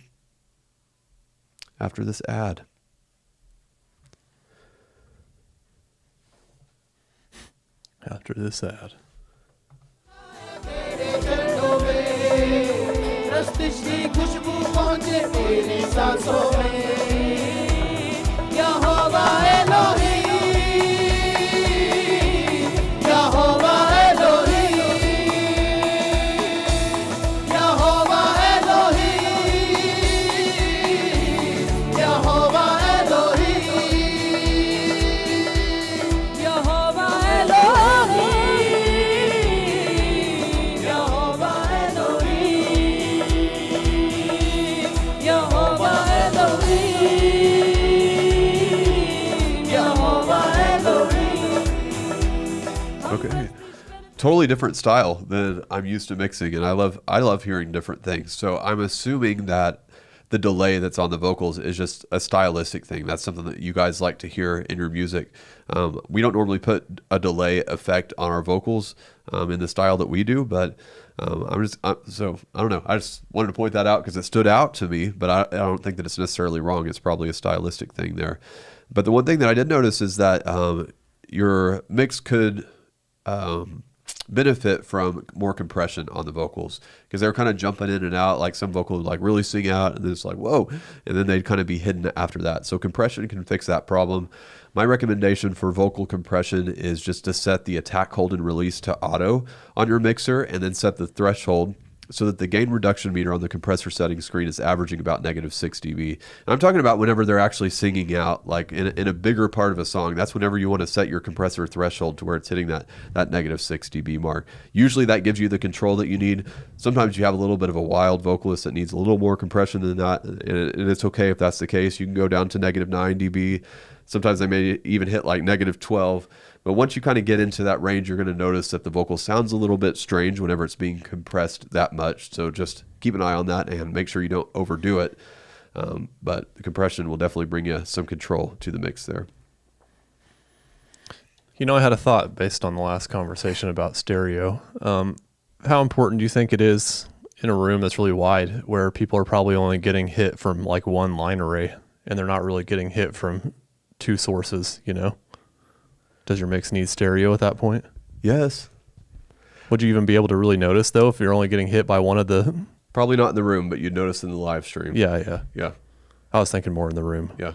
after this ad. After this ad. Okay. Totally different style than I'm used to mixing, and I love hearing different things. So I'm assuming that the delay that's on the vocals is just a stylistic thing. That's something that you guys like to hear in your music. We don't normally put a delay effect on our vocals in the style that we do, but so I don't know. I just wanted to point that out because it stood out to me, but I don't think that it's necessarily wrong. It's probably a stylistic thing there. But the one thing that I did notice is that your mix could benefit from more compression on the vocals, because they're kind of jumping in and out. Like some vocals like really sing out and then it's like, whoa, and then they'd kind of be hidden after that. So compression can fix that problem. My recommendation for vocal compression is just to set the attack, hold, and release to auto on your mixer, and then set the threshold so that the gain reduction meter on the compressor settings screen is averaging about -6 dB. And I'm talking about whenever they're actually singing out, like in a bigger part of a song. That's whenever you want to set your compressor threshold to where it's hitting that -6 dB mark. Usually that gives you the control that you need. Sometimes you have a little bit of a wild vocalist that needs a little more compression than that, and it's okay if that's the case. You can go down to -9 dB. Sometimes they may even hit like -12. But once you kind of get into that range, you're going to notice that the vocal sounds a little bit strange whenever it's being compressed that much. So just keep an eye on that and make sure you don't overdo it. But the compression will definitely bring you some control to the mix there. You know, I had a thought based on the last conversation about stereo. How important do you think it is in a room that's really wide, where people are probably only getting hit from like one line array and they're not really getting hit from two sources, you know? Does your mix need stereo at that point? Yes. Would you even be able to really notice, though, if you're only getting hit by one of the... Probably not in the room, but you'd notice in the live stream. Yeah. Yeah. I was thinking more in the room. Yeah.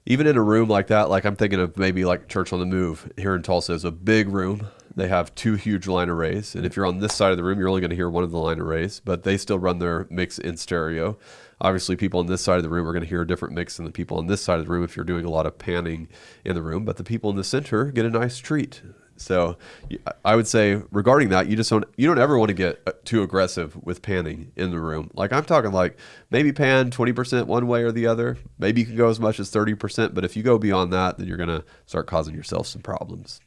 Even in a room like that, like I'm thinking of maybe like Church on the Move here in Tulsa is a big room. They have two huge line arrays. And if you're on this side of the room, you're only going to hear one of the line arrays, but they still run their mix in stereo. Obviously, people on this side of the room are going to hear a different mix than the people on this side of the room if you're doing a lot of panning in the room, but the people in the center get a nice treat. So I would say regarding that, you don't ever want to get too aggressive with panning in the room. Like I'm talking like maybe pan 20% one way or the other. Maybe you can go as much as 30%, but if you go beyond that, then you're going to start causing yourself some problems.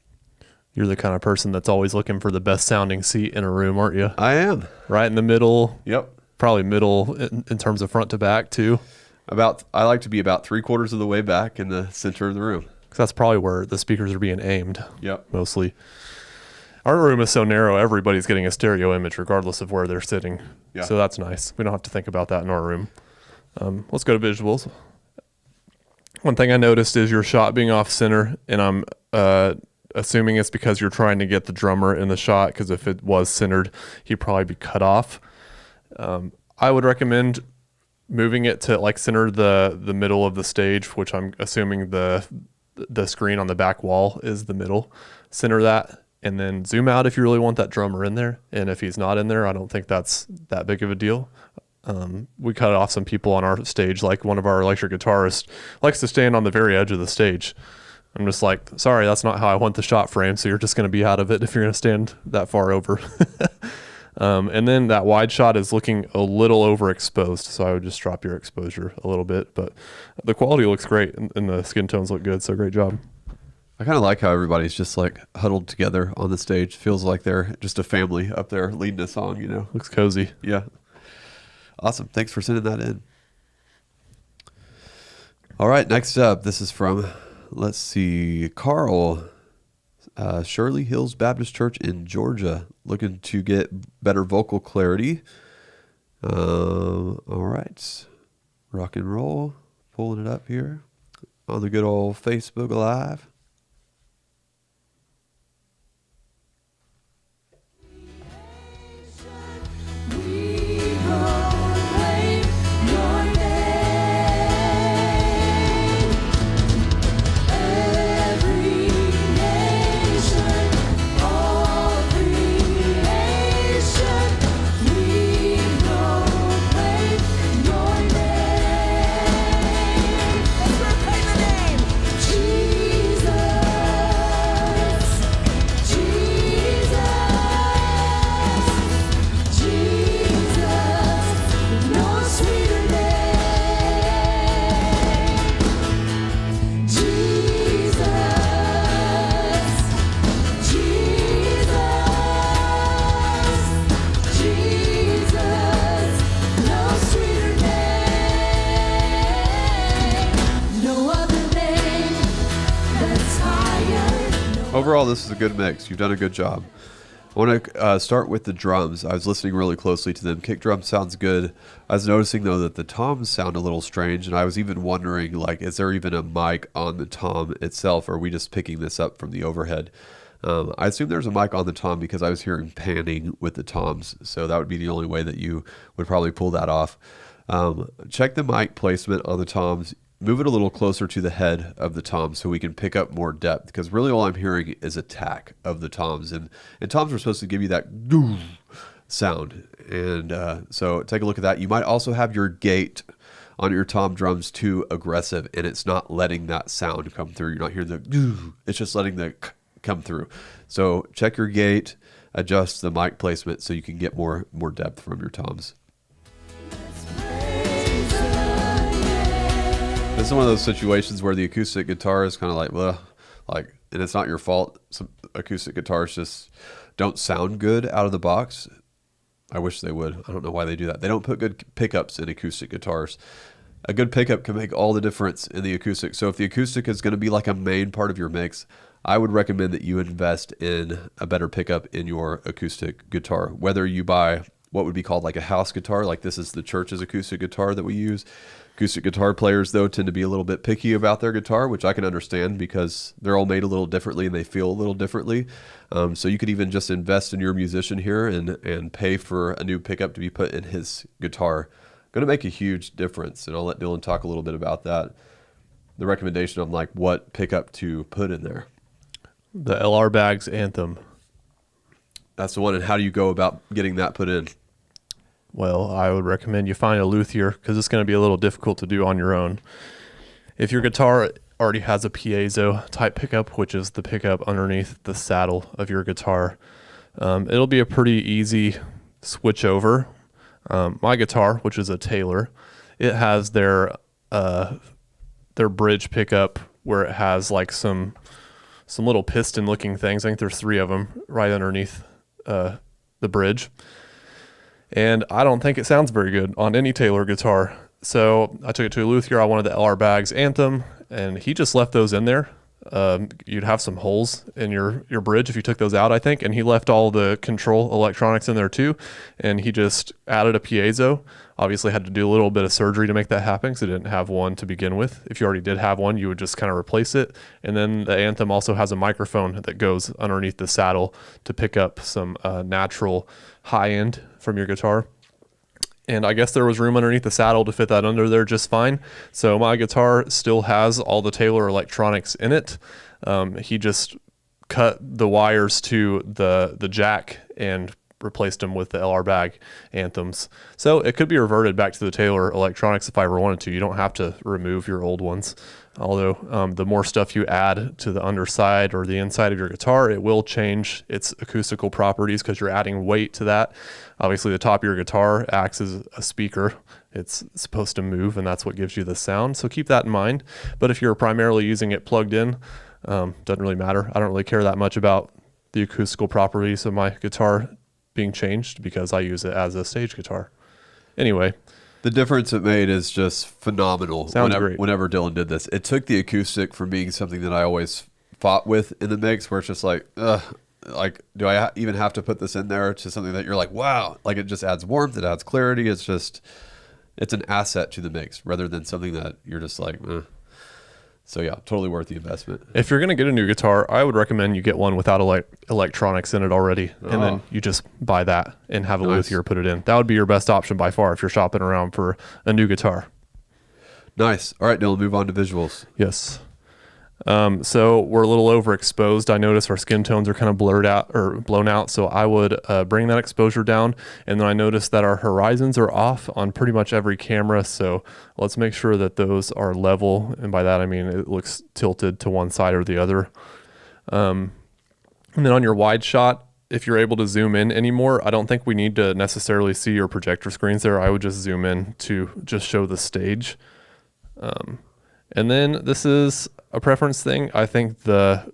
You're the kind of person that's always looking for the best sounding seat in a room, aren't you? I am. Right in the middle. Yep. probably middle in terms of front to back too. I like to be about 3/4 of the way back in the center of the room. 'Cause that's probably where the speakers are being aimed. Yep. Mostly. Our room is so narrow, everybody's getting a stereo image regardless of where they're sitting. Yeah. So that's nice. We don't have to think about that in our room. Let's go to visuals. One thing I noticed is your shot being off center, and I'm assuming it's because you're trying to get the drummer in the shot, because if it was centered, he'd probably be cut off. I would recommend moving it to like center the middle of the stage, which I'm assuming the screen on the back wall is the middle. Center that, and then zoom out if you really want that drummer in there. And if he's not in there, I don't think that's that big of a deal. We cut off some people on our stage, like one of our electric guitarists likes to stand on the very edge of the stage. I'm just like, sorry, that's not how I want the shot frame, so you're just going to be out of it if you're going to stand that far over. And then that wide shot is looking a little overexposed, so I would just drop your exposure a little bit. But the quality looks great, and the skin tones look good, so great job. I kind of like how everybody's just like huddled together on the stage. Feels like they're just a family up there leading a song, you know? Looks cozy. Yeah. Awesome. Thanks for sending that in. All right. Next up, this is from, let's see, Carl. Shirley Hills Baptist Church in Georgia, looking to get better vocal clarity. All right. Rock and roll. Pulling it up here on the good old Facebook Live. Overall, this is a good mix. You've done a good job. I want to start with the drums. I was listening really closely to them. Kick drum sounds good. I was noticing, though, that the toms sound a little strange, and I was even wondering, like, is there even a mic on the tom itself, or are we just picking this up from the overhead? I assume there's a mic on the tom because I was hearing panning with the toms, so that would be the only way that you would probably pull that off. Check the mic placement on the toms. Move it a little closer to the head of the toms so we can pick up more depth, because really all I'm hearing is attack of the toms, and toms are supposed to give you that doo sound, and so take a look at that. You might also have your gate on your tom drums too aggressive, and it's not letting that sound come through. You're not hearing the doo, it's just letting the come through. So check your gate, adjust the mic placement so you can get more depth from your toms. This is one of those situations where the acoustic guitar is kind of like, well, like, and it's not your fault. Some acoustic guitars just don't sound good out of the box. I wish they would. I don't know why they do that. They don't put good pickups in acoustic guitars. A good pickup can make all the difference in the acoustic. So if the acoustic is going to be like a main part of your mix, I would recommend that you invest in a better pickup in your acoustic guitar. Whether you buy what would be called like a house guitar, like this is the church's acoustic guitar that we use. Acoustic guitar players, though, tend to be a little bit picky about their guitar, which I can understand because they're all made a little differently and they feel a little differently. So you could even just invest in your musician here and pay for a new pickup to be put in his guitar. Going to make a huge difference, and I'll let Dylan talk a little bit about that. The recommendation on like what pickup to put in there. The LR Bags Anthem. That's the one, and how do you go about getting that put in? Well, I would recommend you find a luthier because it's going to be a little difficult to do on your own. If your guitar already has a piezo type pickup, which is the pickup underneath the saddle of your guitar, it'll be a pretty easy switch over. My guitar, which is a Taylor, it has their bridge pickup where it has like some little piston looking things. I think there's 3 of them right underneath the bridge. And I don't think it sounds very good on any Taylor guitar. So I took it to a luthier. I wanted the LR Baggs Anthem, and he just left those in there. You'd have some holes in your bridge if you took those out, I think. And he left all the control electronics in there too. And he just added a piezo. Obviously had to do a little bit of surgery to make that happen because it didn't have one to begin with. If you already did have one, you would just kind of replace it. And then the Anthem also has a microphone that goes underneath the saddle to pick up some natural high end from your guitar. And I guess there was room underneath the saddle to fit that under there just fine. So my guitar still has all the Taylor electronics in it. He just cut the wires to the jack and replaced them with the LR Bagg Anthems. So it could be reverted back to the Taylor electronics if I ever wanted to. You don't have to remove your old ones. Although the more stuff you add to the underside or the inside of your guitar, it will change its acoustical properties because you're adding weight to that. Obviously, the top of your guitar acts as a speaker. It's supposed to move, and that's what gives you the sound. So keep that in mind. But if you're primarily using it plugged in, doesn't really matter. I don't really care that much about the acoustical properties of my guitar being changed because I use it as a stage guitar. Anyway. The difference it made is just phenomenal. Sounds great. Whenever Dylan did this, it took the acoustic from being something that I always fought with in the mix, where it's just like, do I even have to put this in there, to something that you're like, wow, like it just adds warmth, it adds clarity. It's an asset to the mix rather than something that you're just like, So yeah, totally worth the investment. If you're going to get a new guitar, I would recommend you get one without electronics in it already. And then you just buy that and have a luthier put it in. That would be your best option by far if you're shopping around for a new guitar. Nice. All right, Dylan, move on to visuals. Yes. So we're a little overexposed. I notice our skin tones are kind of blurred out or blown out. So I would bring that exposure down. And then I noticed that our horizons are off on pretty much every camera. So let's make sure that those are level. And by that, I mean, it looks tilted to one side or the other. And then on your wide shot, if you're able to zoom in anymore, I don't think we need to necessarily see your projector screens there. I would just zoom in to just show the stage. And then this is a preference thing. I think the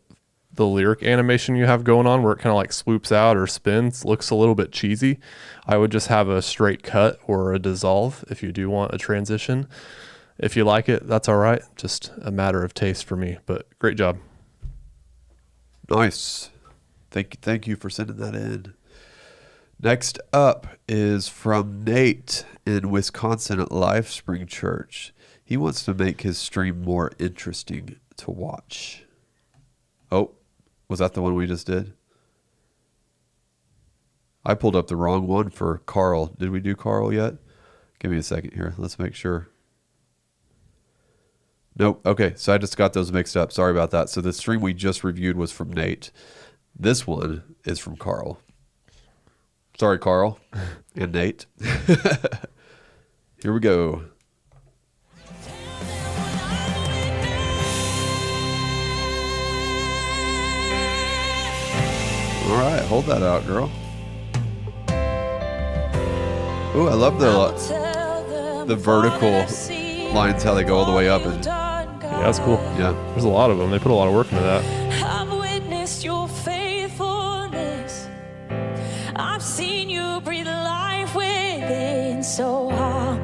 lyric animation you have going on where it kind of like swoops out or spins looks a little bit cheesy. I would just have a straight cut or a dissolve if you do want a transition. If you like it, that's all right. Just a matter of taste for me, but great job. Nice. Thank you for sending that in. Next up is from Nate in Wisconsin at Lifespring Church. He wants to make his stream more interesting to watch. Oh, was that the one we just did? I pulled up the wrong one for Carl. Did we do Carl yet? Give me a second here. Let's make sure. Nope. Okay, so I just got those mixed up. Sorry about that. So the stream we just reviewed was from Nate. This one is from Carl. Sorry, Carl and Nate. Here we go. All right, hold that out, girl. Ooh, I love the vertical lines, how they go all the way up. And Yeah, that's cool. yeah, There's a lot of them. They put a lot of work into that. I've witnessed your faithfulness. I've seen you breathe life within. So I'll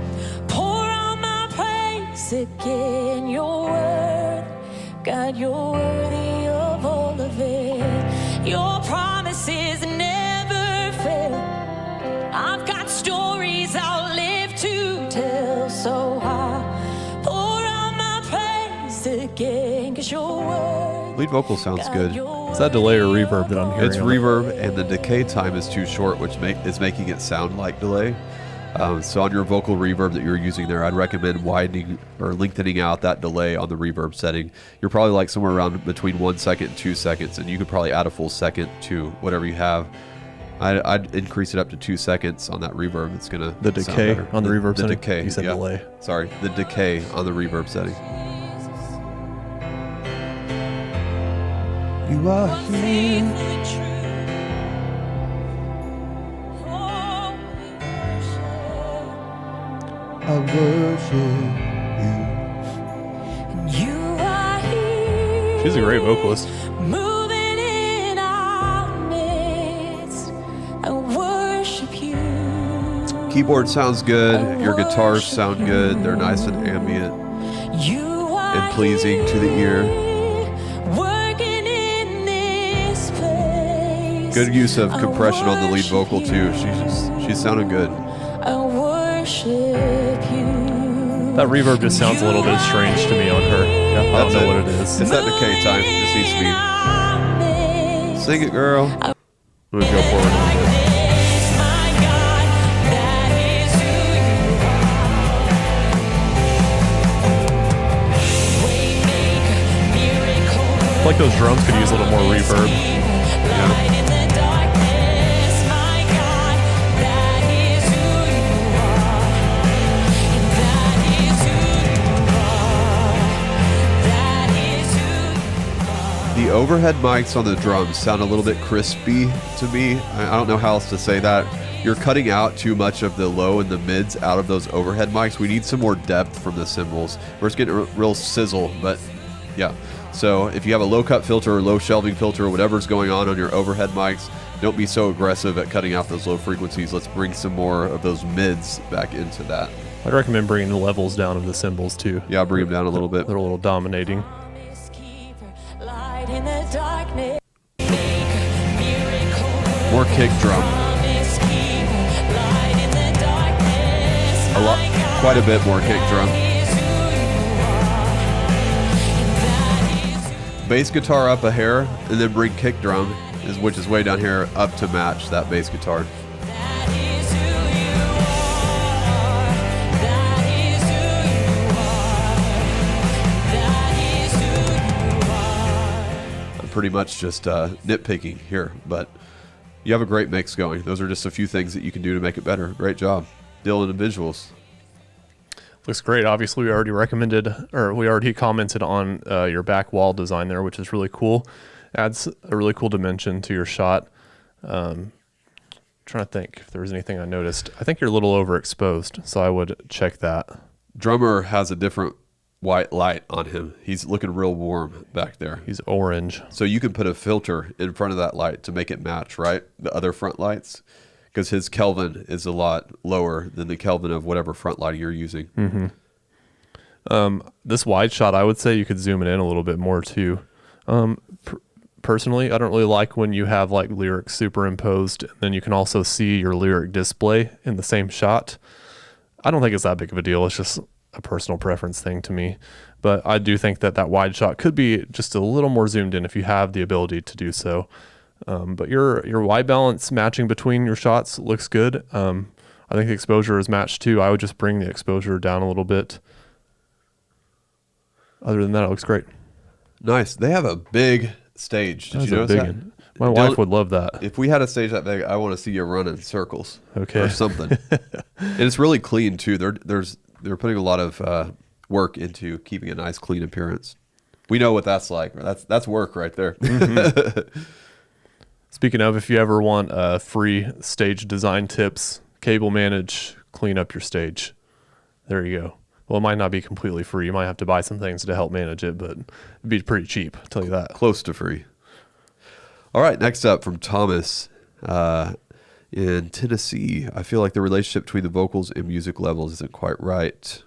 pour out my praise again. Your word, God, you're worthy of all of it. Your promises never fail. I've got stories I'll live to tell. So I'll pour out my praise again. 'Cause your word, lead vocal sounds good. Is that delay or reverb that I'm hearing? It's reverb, and the decay time is too short, which is making it sound like delay. So on your vocal reverb that you're using there, I'd recommend widening or lengthening out that delay on the reverb setting. You're probably like somewhere around between 1 second and 2 seconds, and you could probably add a full second to whatever you have. I'd increase it up to 2 seconds on that reverb. It's gonna The sound decay better. on the reverb The setting? decay. You said yeah. delay. Sorry, the decay on the reverb setting. You are here. faithfully true. Oh, we worship. I worship you. You are here. She's a great vocalist. Moving in our midst. I worship you. keyboard sounds good. Your guitars sound good. They're nice and ambient and pleasing to the ear. Good use of compression on the lead vocal too. She's sounding good. That reverb just sounds a little bit strange to me on her. Yeah, I don't know what it is. It's that decay time. This needs to be. Sing it, girl. We'll go forward a little bit. I feel like those drums could use a little more reverb. Yeah. The overhead mics on the drums sound a little bit crispy to me. I don't know how else to say that. You're cutting out too much of the low and the mids out of those overhead mics. We need some more depth from the cymbals. We're just getting a real sizzle, but yeah. So if you have a low cut filter or low shelving filter or whatever's going on your overhead mics, don't be so aggressive at cutting out those low frequencies. Let's bring some more of those mids back into that. I'd recommend bringing the levels down of the cymbals too. Yeah, bring them down a little bit. They're a little dominating. More kick drum. Quite a bit more kick drum. Bass guitar up a hair, and then bring kick drum, which is way down here, up to match that bass guitar. I'm pretty much just nitpicking here, but you have a great mix going. Those are just a few things that you can do to make it better. Great job. Dylan and visuals. Looks great. Obviously, we already commented on your back wall design there, which is really cool. Adds a really cool dimension to your shot. Trying to think if there was anything I noticed. I think you're a little overexposed, so I would check that. Drummer has a different white light on him. He's looking real warm back there. He's orange. So you can put a filter in front of that light to make it match, right? The other front lights. Because his Kelvin is a lot lower than the Kelvin of whatever front light you're using. Mm-hmm. This wide shot, I would say you could zoom it in a little bit more too. Personally, I don't really like when you have like lyrics superimposed, and then you can also see your lyric display in the same shot. I don't think it's that big of a deal. It's just a personal preference thing to me. But I do think that wide shot could be just a little more zoomed in if you have the ability to do so. But your white balance matching between your shots looks good. I think the exposure is matched too. I would just bring the exposure down a little bit. Other than that, it looks great. Nice. They have a big stage. Did you notice that? My wife would love that. If we had a stage that big, I want to see you run in circles. Okay. Or something. And it's really clean too. They're putting a lot of work into keeping a nice, clean appearance. We know what that's like. That's work right there. Mm-hmm. Speaking of, if you ever want free stage design tips, cable manage, clean up your stage. There you go. Well, it might not be completely free. You might have to buy some things to help manage it, but it'd be pretty cheap, I'll tell you that. Close to free. All right, next up from Thomas in Tennessee. I feel like the relationship between the vocals and music levels isn't quite right.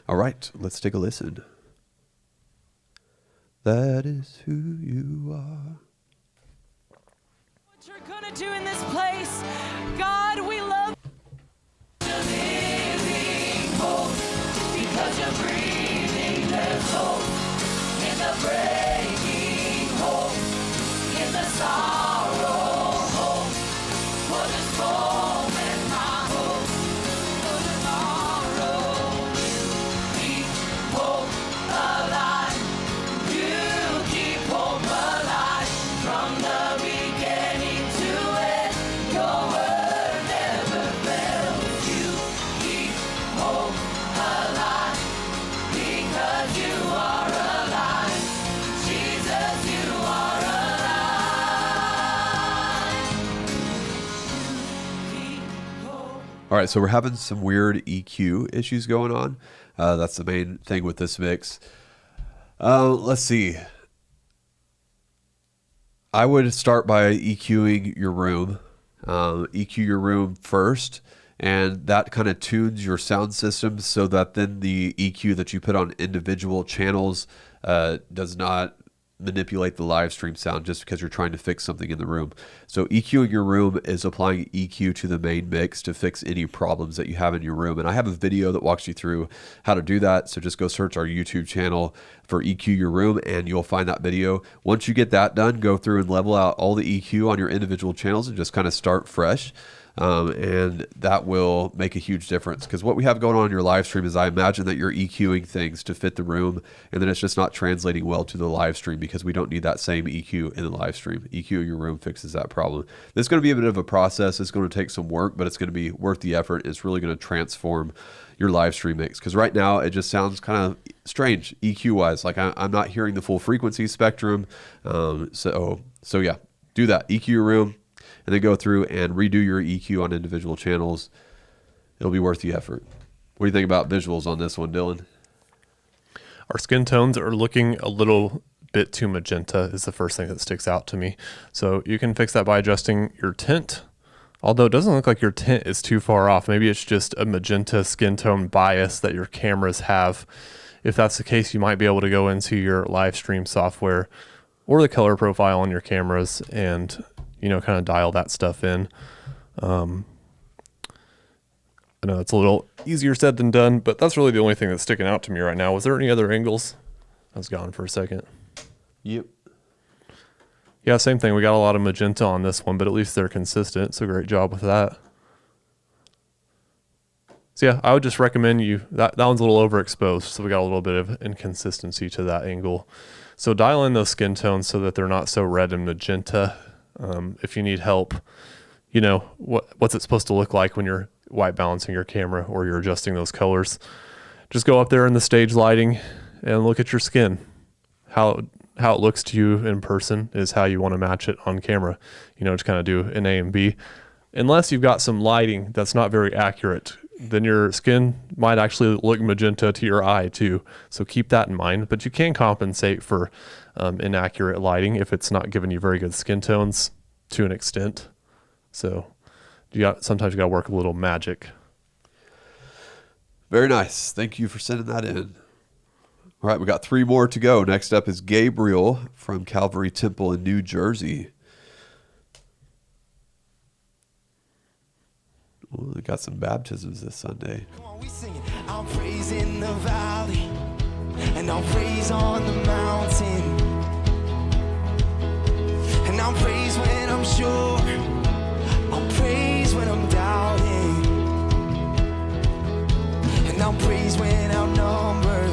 All right, let's take a listen. That is who you are. What you're gonna do in this place, God, we love living hope, because you're breathing, there's hope in the breaking, hope in the sorrow, hope for this moment, my hope for tomorrow. You keep hope alive, you keep hope alive from the beginning to end. Your word never fails. You keep hope alive because you are alive. Jesus, you are alive. Keep hope. All right, so we're having some weird EQ issues going on. That's the main thing with this mix. Let's see. I would start by EQing your room. EQ your room first, and that kind of tunes your sound system so that then the EQ that you put on individual channels does not manipulate the live stream sound just because you're trying to fix something in the room. So EQing your room is applying EQ to the main mix to fix any problems that you have in your room. And I have a video that walks you through how to do that. So just go search our YouTube channel for EQ your room and you'll find that video. Once you get that done, go through and level out all the EQ on your individual channels and just kind of start fresh. And that will make a huge difference, because what we have going on in your live stream is I imagine that you're EQing things to fit the room, and then it's just not translating well to the live stream because we don't need that same EQ in the live stream. EQ in your room fixes that problem. This is going to be a bit of a process. It's going to take some work, but it's going to be worth the effort. It's really going to transform your live stream mix, because right now it just sounds kind of strange EQ wise. Like I'm not hearing the full frequency spectrum. So yeah, do that. EQ your room. And then go through and redo your EQ on individual channels. It'll be worth the effort. What do you think about visuals on this one, Dylan? Our skin tones are looking a little bit too magenta is the first thing that sticks out to me. So you can fix that by adjusting your tint. Although it doesn't look like your tint is too far off. Maybe it's just a magenta skin tone bias that your cameras have. If that's the case, you might be able to go into your live stream software or the color profile on your cameras and kind of dial that stuff in. I know it's a little easier said than done, but that's really the only thing that's sticking out to me right now. Was there any other angles? I was gone for a second. Yep. Yeah, same thing. We got a lot of magenta on this one, but at least they're consistent. So great job with that. So yeah, I would just recommend that one's a little overexposed. So we got a little bit of inconsistency to that angle. So dial in those skin tones so that they're not so red and magenta. If you need help, what's it supposed to look like when you're white balancing your camera or you're adjusting those colors, just go up there in the stage lighting and look at your skin. How it looks to you in person is how you want to match it on camera. Just kind of do an A and B. Unless you've got some lighting that's not very accurate, then your skin might actually look magenta to your eye too. So keep that in mind, but you can compensate for inaccurate lighting if it's not giving you very good skin tones to an extent. So sometimes you got to work a little magic. Very nice. Thank you for sending that in. All right, we got 3 more to go. Next up is Gabriel from Calvary Temple in New Jersey. Ooh, we got some baptisms this Sunday. Come on, we singing. I'll praise in the valley, and I'll praise on the mountain, and I'll praise when I'm sure, I'll praise when I'm doubting, and I'll praise when outnumbered,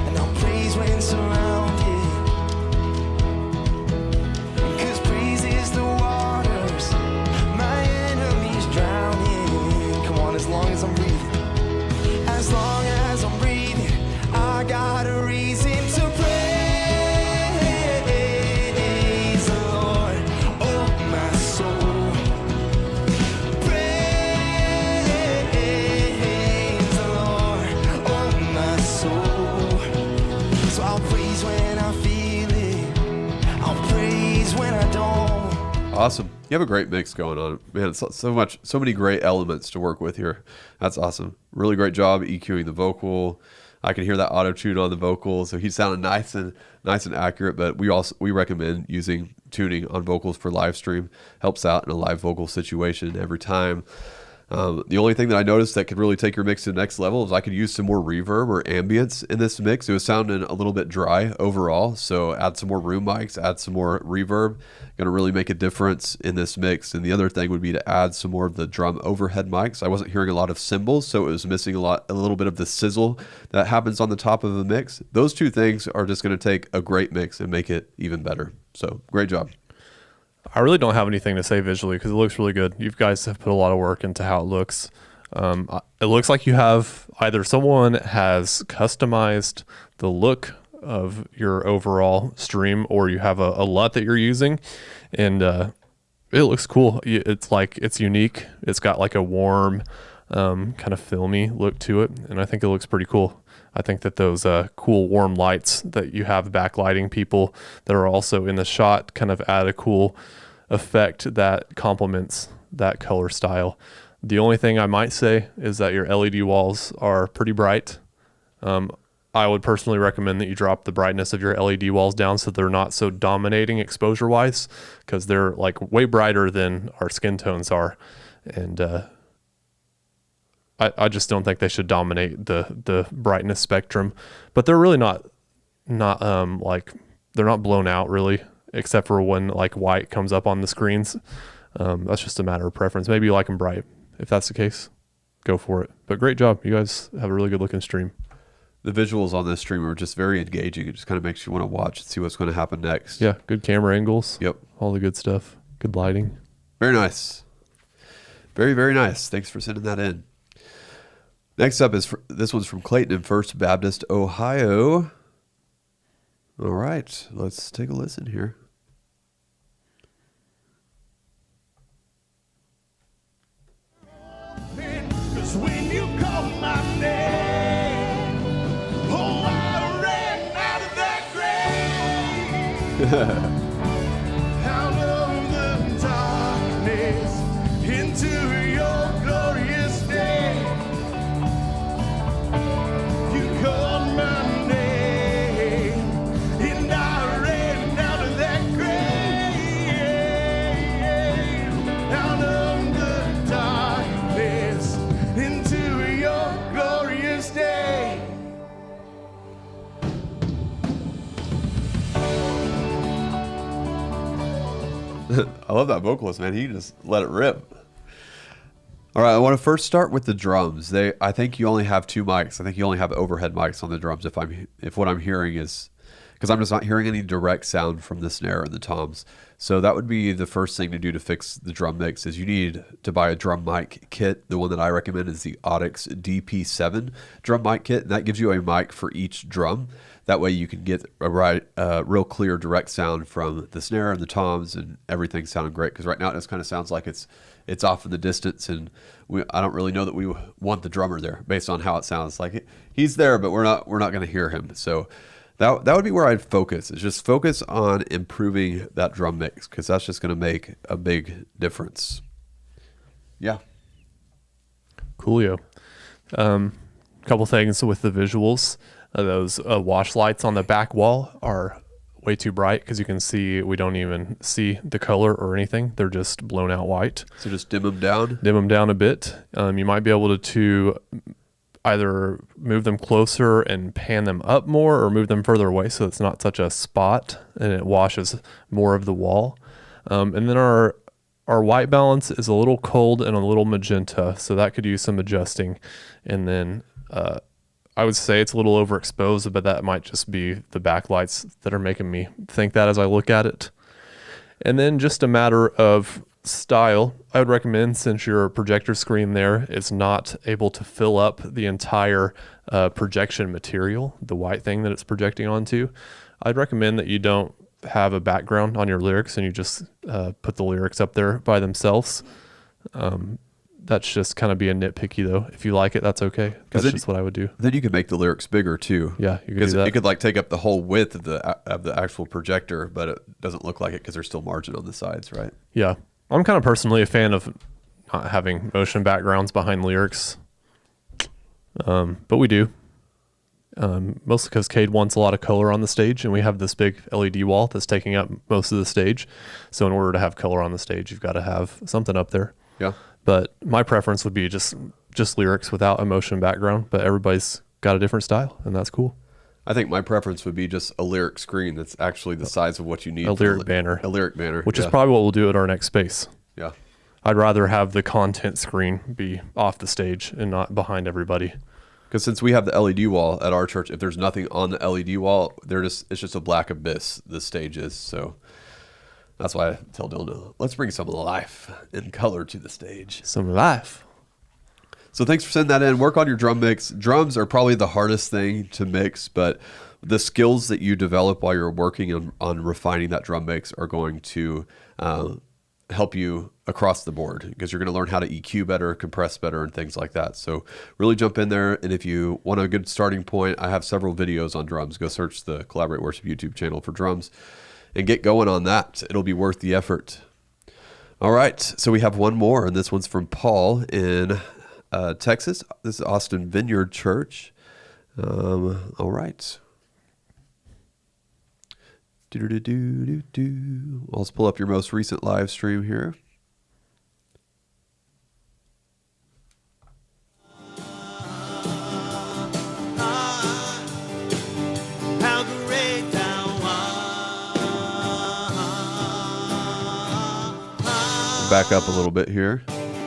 and I'll praise when surrounded, 'cause praise is the waters my enemies drowning. Come on, as long as I'm breathing, as long as I'm breathing, I got a reason to praise the Lord, oh my soul. Praise the Lord, oh my soul. So I'll praise when I feel it, I'll praise when I don't. Awesome. You have a great mix going on. Man, so many great elements to work with here. That's awesome. Really great job EQing the vocal. I can hear that auto tune on the vocal, so he sounded nice and accurate. But we recommend using tuning on vocals for live stream. Helps out in a live vocal situation every time. The only thing that I noticed that could really take your mix to the next level is I could use some more reverb or ambience in this mix. It was sounding a little bit dry overall, so add some more room mics, add some more reverb. Going to really make a difference in this mix. And the other thing would be to add some more of the drum overhead mics. I wasn't hearing a lot of cymbals, so it was missing a little bit of the sizzle that happens on the top of a mix. Those 2 things are just going to take a great mix and make it even better. So great job. I really don't have anything to say visually because it looks really good. You guys have put a lot of work into how it looks. It looks like you have either someone has customized the look of your overall stream, or you have a LUT that you're using, and it looks cool. It's unique. It's got like a warm, kind of filmy look to it, and I think it looks pretty cool. I think that those cool warm lights that you have backlighting people that are also in the shot kind of add a cool effect that complements that color style. The only thing I might say is that your LED walls are pretty bright. I would personally recommend that you drop the brightness of your LED walls down so they're not so dominating exposure wise, because they're like way brighter than our skin tones are. And I just don't think they should dominate the brightness spectrum, but they're really not like, they're not blown out really, except for when like white comes up on the screens. That's just a matter of preference. Maybe you like them bright. If that's the case, go for it. But great job. You guys have a really good looking stream. The visuals on this stream are just very engaging. It just kind of makes you want to watch and see what's going to happen next. Yeah, good camera angles. Yep. All the good stuff. Good lighting. Very nice. Very, very nice. Thanks for sending that in. Next up is this one's from Clayton in First Baptist, Ohio. All right, let's take a listen here. Cause when you call my name, oh, I ran out of that grave. Out of the darkness into your glorious day. You called my name, and I ran out of that grave. Out of the darkness into your glorious day. I love that vocalist, man. He just let it rip. All right, I want to first start with the drums. I think you only have two mics. I think you only have overhead mics on the drums. If what I'm hearing is, because I'm just not hearing any direct sound from the snare and the toms. So that would be the first thing to do to fix the drum mix. Is you need to buy a drum mic kit. The one that I recommend is the Audix DP7 drum mic kit, and that gives you a mic for each drum. That way you can get a real clear direct sound from the snare and the toms, and everything sounding great. Because right now it just kind of sounds like it's off in the distance, and I don't really know that we want the drummer there based on how it sounds. Like he's there, but we're not going to hear him. So that would be where I'd focus. Is just focus on improving that drum mix, because that's just going to make a big difference. Yeah. Coolio. Couple things with the visuals. Those wash lights on the back wall are way too bright, because you can see we don't even see the color or anything. They're just blown out white. So just dim them down. Dim them down a bit. You might be able to either move them closer and pan them up more, or move them further away so it's not such a spot and it washes more of the wall. And then our white balance is a little cold and a little magenta, so that could use some adjusting. And then I would say it's a little overexposed, but that might just be the backlights that are making me think that as I look at it. And then just a matter of style, I would recommend, since your projector screen there is not able to fill up the entire projection material, the white thing that it's projecting onto, I'd recommend that you don't have a background on your lyrics and you just put the lyrics up there by themselves. That's just kind of being nitpicky, though. If you like it, that's okay. That's just what I would do. Then you could make the lyrics bigger too. Yeah, you could do that. It could like take up the whole width of the actual projector, but it doesn't look like it because there's still margin on the sides, right? Yeah, I'm kind of personally a fan of not having motion backgrounds behind lyrics, but we do. Mostly because Cade wants a lot of color on the stage, and we have this big LED wall that's taking up most of the stage. So in order to have color on the stage, you've got to have something up there. Yeah. But my preference would be just lyrics without a motion background, but everybody's got a different style, and that's cool. I think my preference would be just a lyric screen that's actually the size of what you need. A lyric banner. A lyric banner. Which is probably what we'll do at our next space. Yeah. I'd rather have the content screen be off the stage and not behind everybody. Because since we have the LED wall at our church, if there's nothing on the LED wall, it's just a black abyss, the stage is. So that's why I tell Dylan, let's bring some life and color to the stage. Some life. So thanks for sending that in. Work on your drum mix. Drums are probably the hardest thing to mix, but the skills that you develop while you're working on refining that drum mix are going to help you across the board, because you're going to learn how to EQ better, compress better, and things like that. So really jump in there. And if you want a good starting point, I have several videos on drums. Go search the Collaborate Worship YouTube channel for drums and get going on that. It'll be worth the effort. All right, so we have one more, and this one's from Paul in Texas. This is Austin Vineyard Church. All right. Well, let's pull up your most recent live stream here. How great thou art. Back up a little bit here.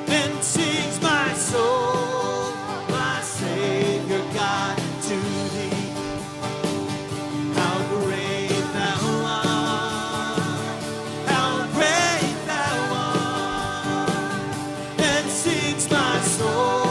Then sings my soul, my Savior God, to thee. How great thou art, how great thou art. Then sings my soul,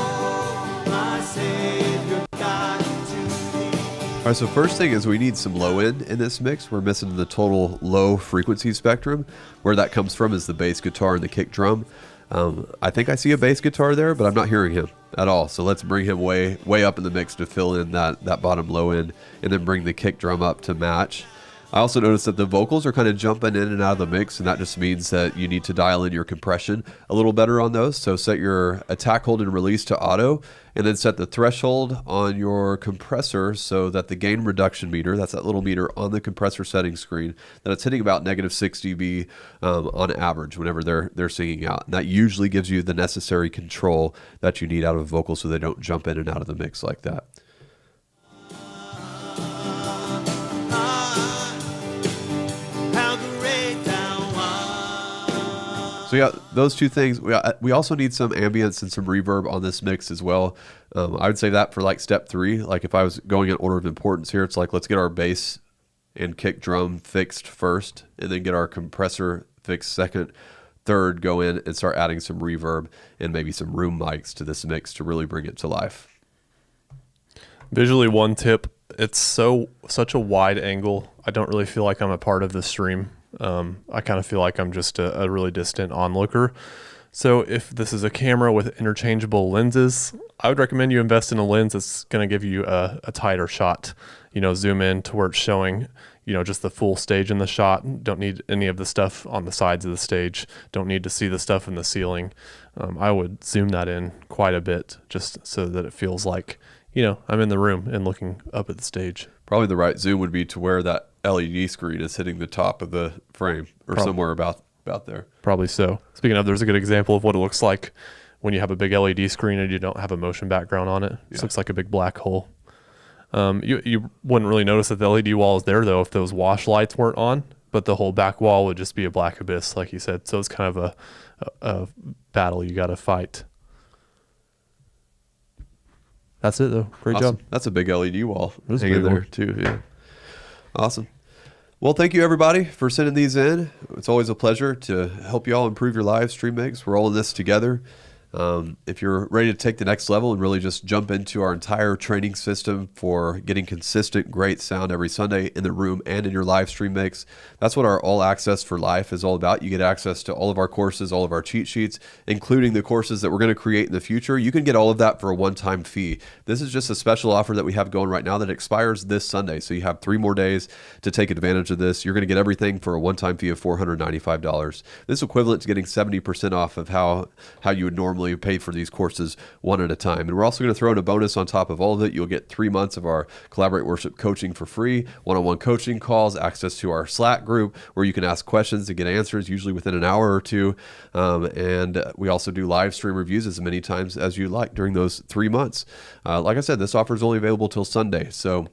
my Savior God, to thee. All right, so first thing is we need some low end in this mix. We're missing the total low frequency spectrum. Where that comes from is the bass guitar and the kick drum. I think I see a bass guitar there, but I'm not hearing him at all. So let's bring him way up in the mix to fill in that bottom low end, and then bring the kick drum up to match. I also noticed that the vocals are kind of jumping in and out of the mix, and that just means that you need to dial in your compression a little better on those. So set your attack, hold, and release to auto, and then set the threshold on your compressor so that the gain reduction meter, that's that little meter on the compressor settings screen, that it's hitting about -6 dB on average whenever they're singing out. And that usually gives you the necessary control that you need out of a vocal so they don't jump in and out of the mix like that. How great thou art. So yeah, those two things. We also need some ambience and some reverb on this mix as well. I would say that for like step 3. Like if I was going in order of importance here, it's like let's get our bass and kick drum fixed first, and then get our compressor fixed second. Third, go in and start adding some reverb and maybe some room mics to this mix to really bring it to life. Visually, one tip, it's such a wide angle. I don't really feel like I'm a part of the stream. I kind of feel like I'm just a really distant onlooker. So if this is a camera with interchangeable lenses, I would recommend you invest in a lens that's going to give you a tighter shot. Zoom in to where it's showing, just the full stage in the shot. Don't need any of the stuff on the sides of the stage. Don't need to see the stuff in the ceiling. I would zoom that in quite a bit just so that it feels like, I'm in the room and looking up at the stage. Probably the right zoom would be to where that LED screen is hitting the top of the frame or somewhere about there. Probably so. Speaking of, there's a good example of what it looks like when you have a big LED screen and you don't have a motion background on it. It looks like a big black hole. You wouldn't really notice that the LED wall is there though if those wash lights weren't on, but the whole back wall would just be a black abyss, like you said. So it's kind of a battle you got to fight. That's it though. Great Awesome. job. That's a big LED wall It hanging there too. Yeah. Awesome. Well, thank you everybody for sending these in. It's always a pleasure to help you all improve your live stream mix. We're all in this together. If you're ready to take the next level and really just jump into our entire training system for getting consistent, great sound every Sunday in the room and in your live stream mix, that's what our All Access for Life is all about. You get access to all of our courses, all of our cheat sheets, including the courses that we're going to create in the future. You can get all of that for a one-time fee. This is just a special offer that we have going right now that expires this Sunday. So you have 3 more days to take advantage of this. You're going to get everything for a one-time fee of $495. This is equivalent to getting 70% off of how you would normally pay for these courses one at a time. And we're also going to throw in a bonus on top of all of it. You'll get 3 months of our Collaborate Worship coaching for free, one-on-one coaching calls, access to our Slack group where you can ask questions and get answers usually within an hour or two. And we also do live stream reviews as many times as you like during those 3 months. Like I said, this offer is only available till Sunday. So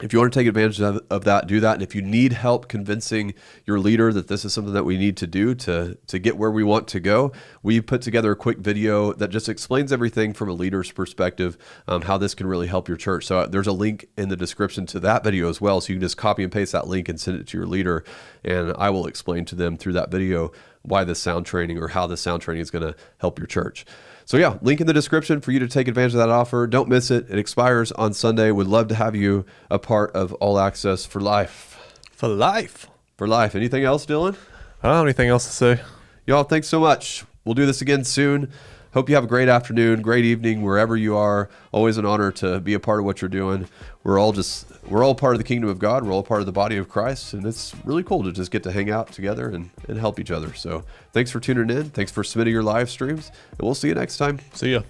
if you want to take advantage of that, do that. And if you need help convincing your leader that this is something that we need to do to get where we want to go, we put together a quick video that just explains everything from a leader's perspective, how this can really help your church. So there's a link in the description to that video as well. So you can just copy and paste that link and send it to your leader. And I will explain to them through that video why this sound training or how this sound training is going to help your church. So yeah, link in the description for you to take advantage of that offer. Don't miss it. It expires on Sunday. Would love to have you a part of All Access for Life. For life. For life. Anything else, Dylan? I don't have anything else to say. Y'all, thanks so much. We'll do this again soon. hope you have a great afternoon, great evening, wherever you are. Always an honor to be a part of what you're doing. We're all part of the kingdom of God. We're all part of the body of Christ. And it's really cool to just get to hang out together and help each other. So thanks for tuning in. Thanks for submitting your live streams. And we'll see you next time. See ya.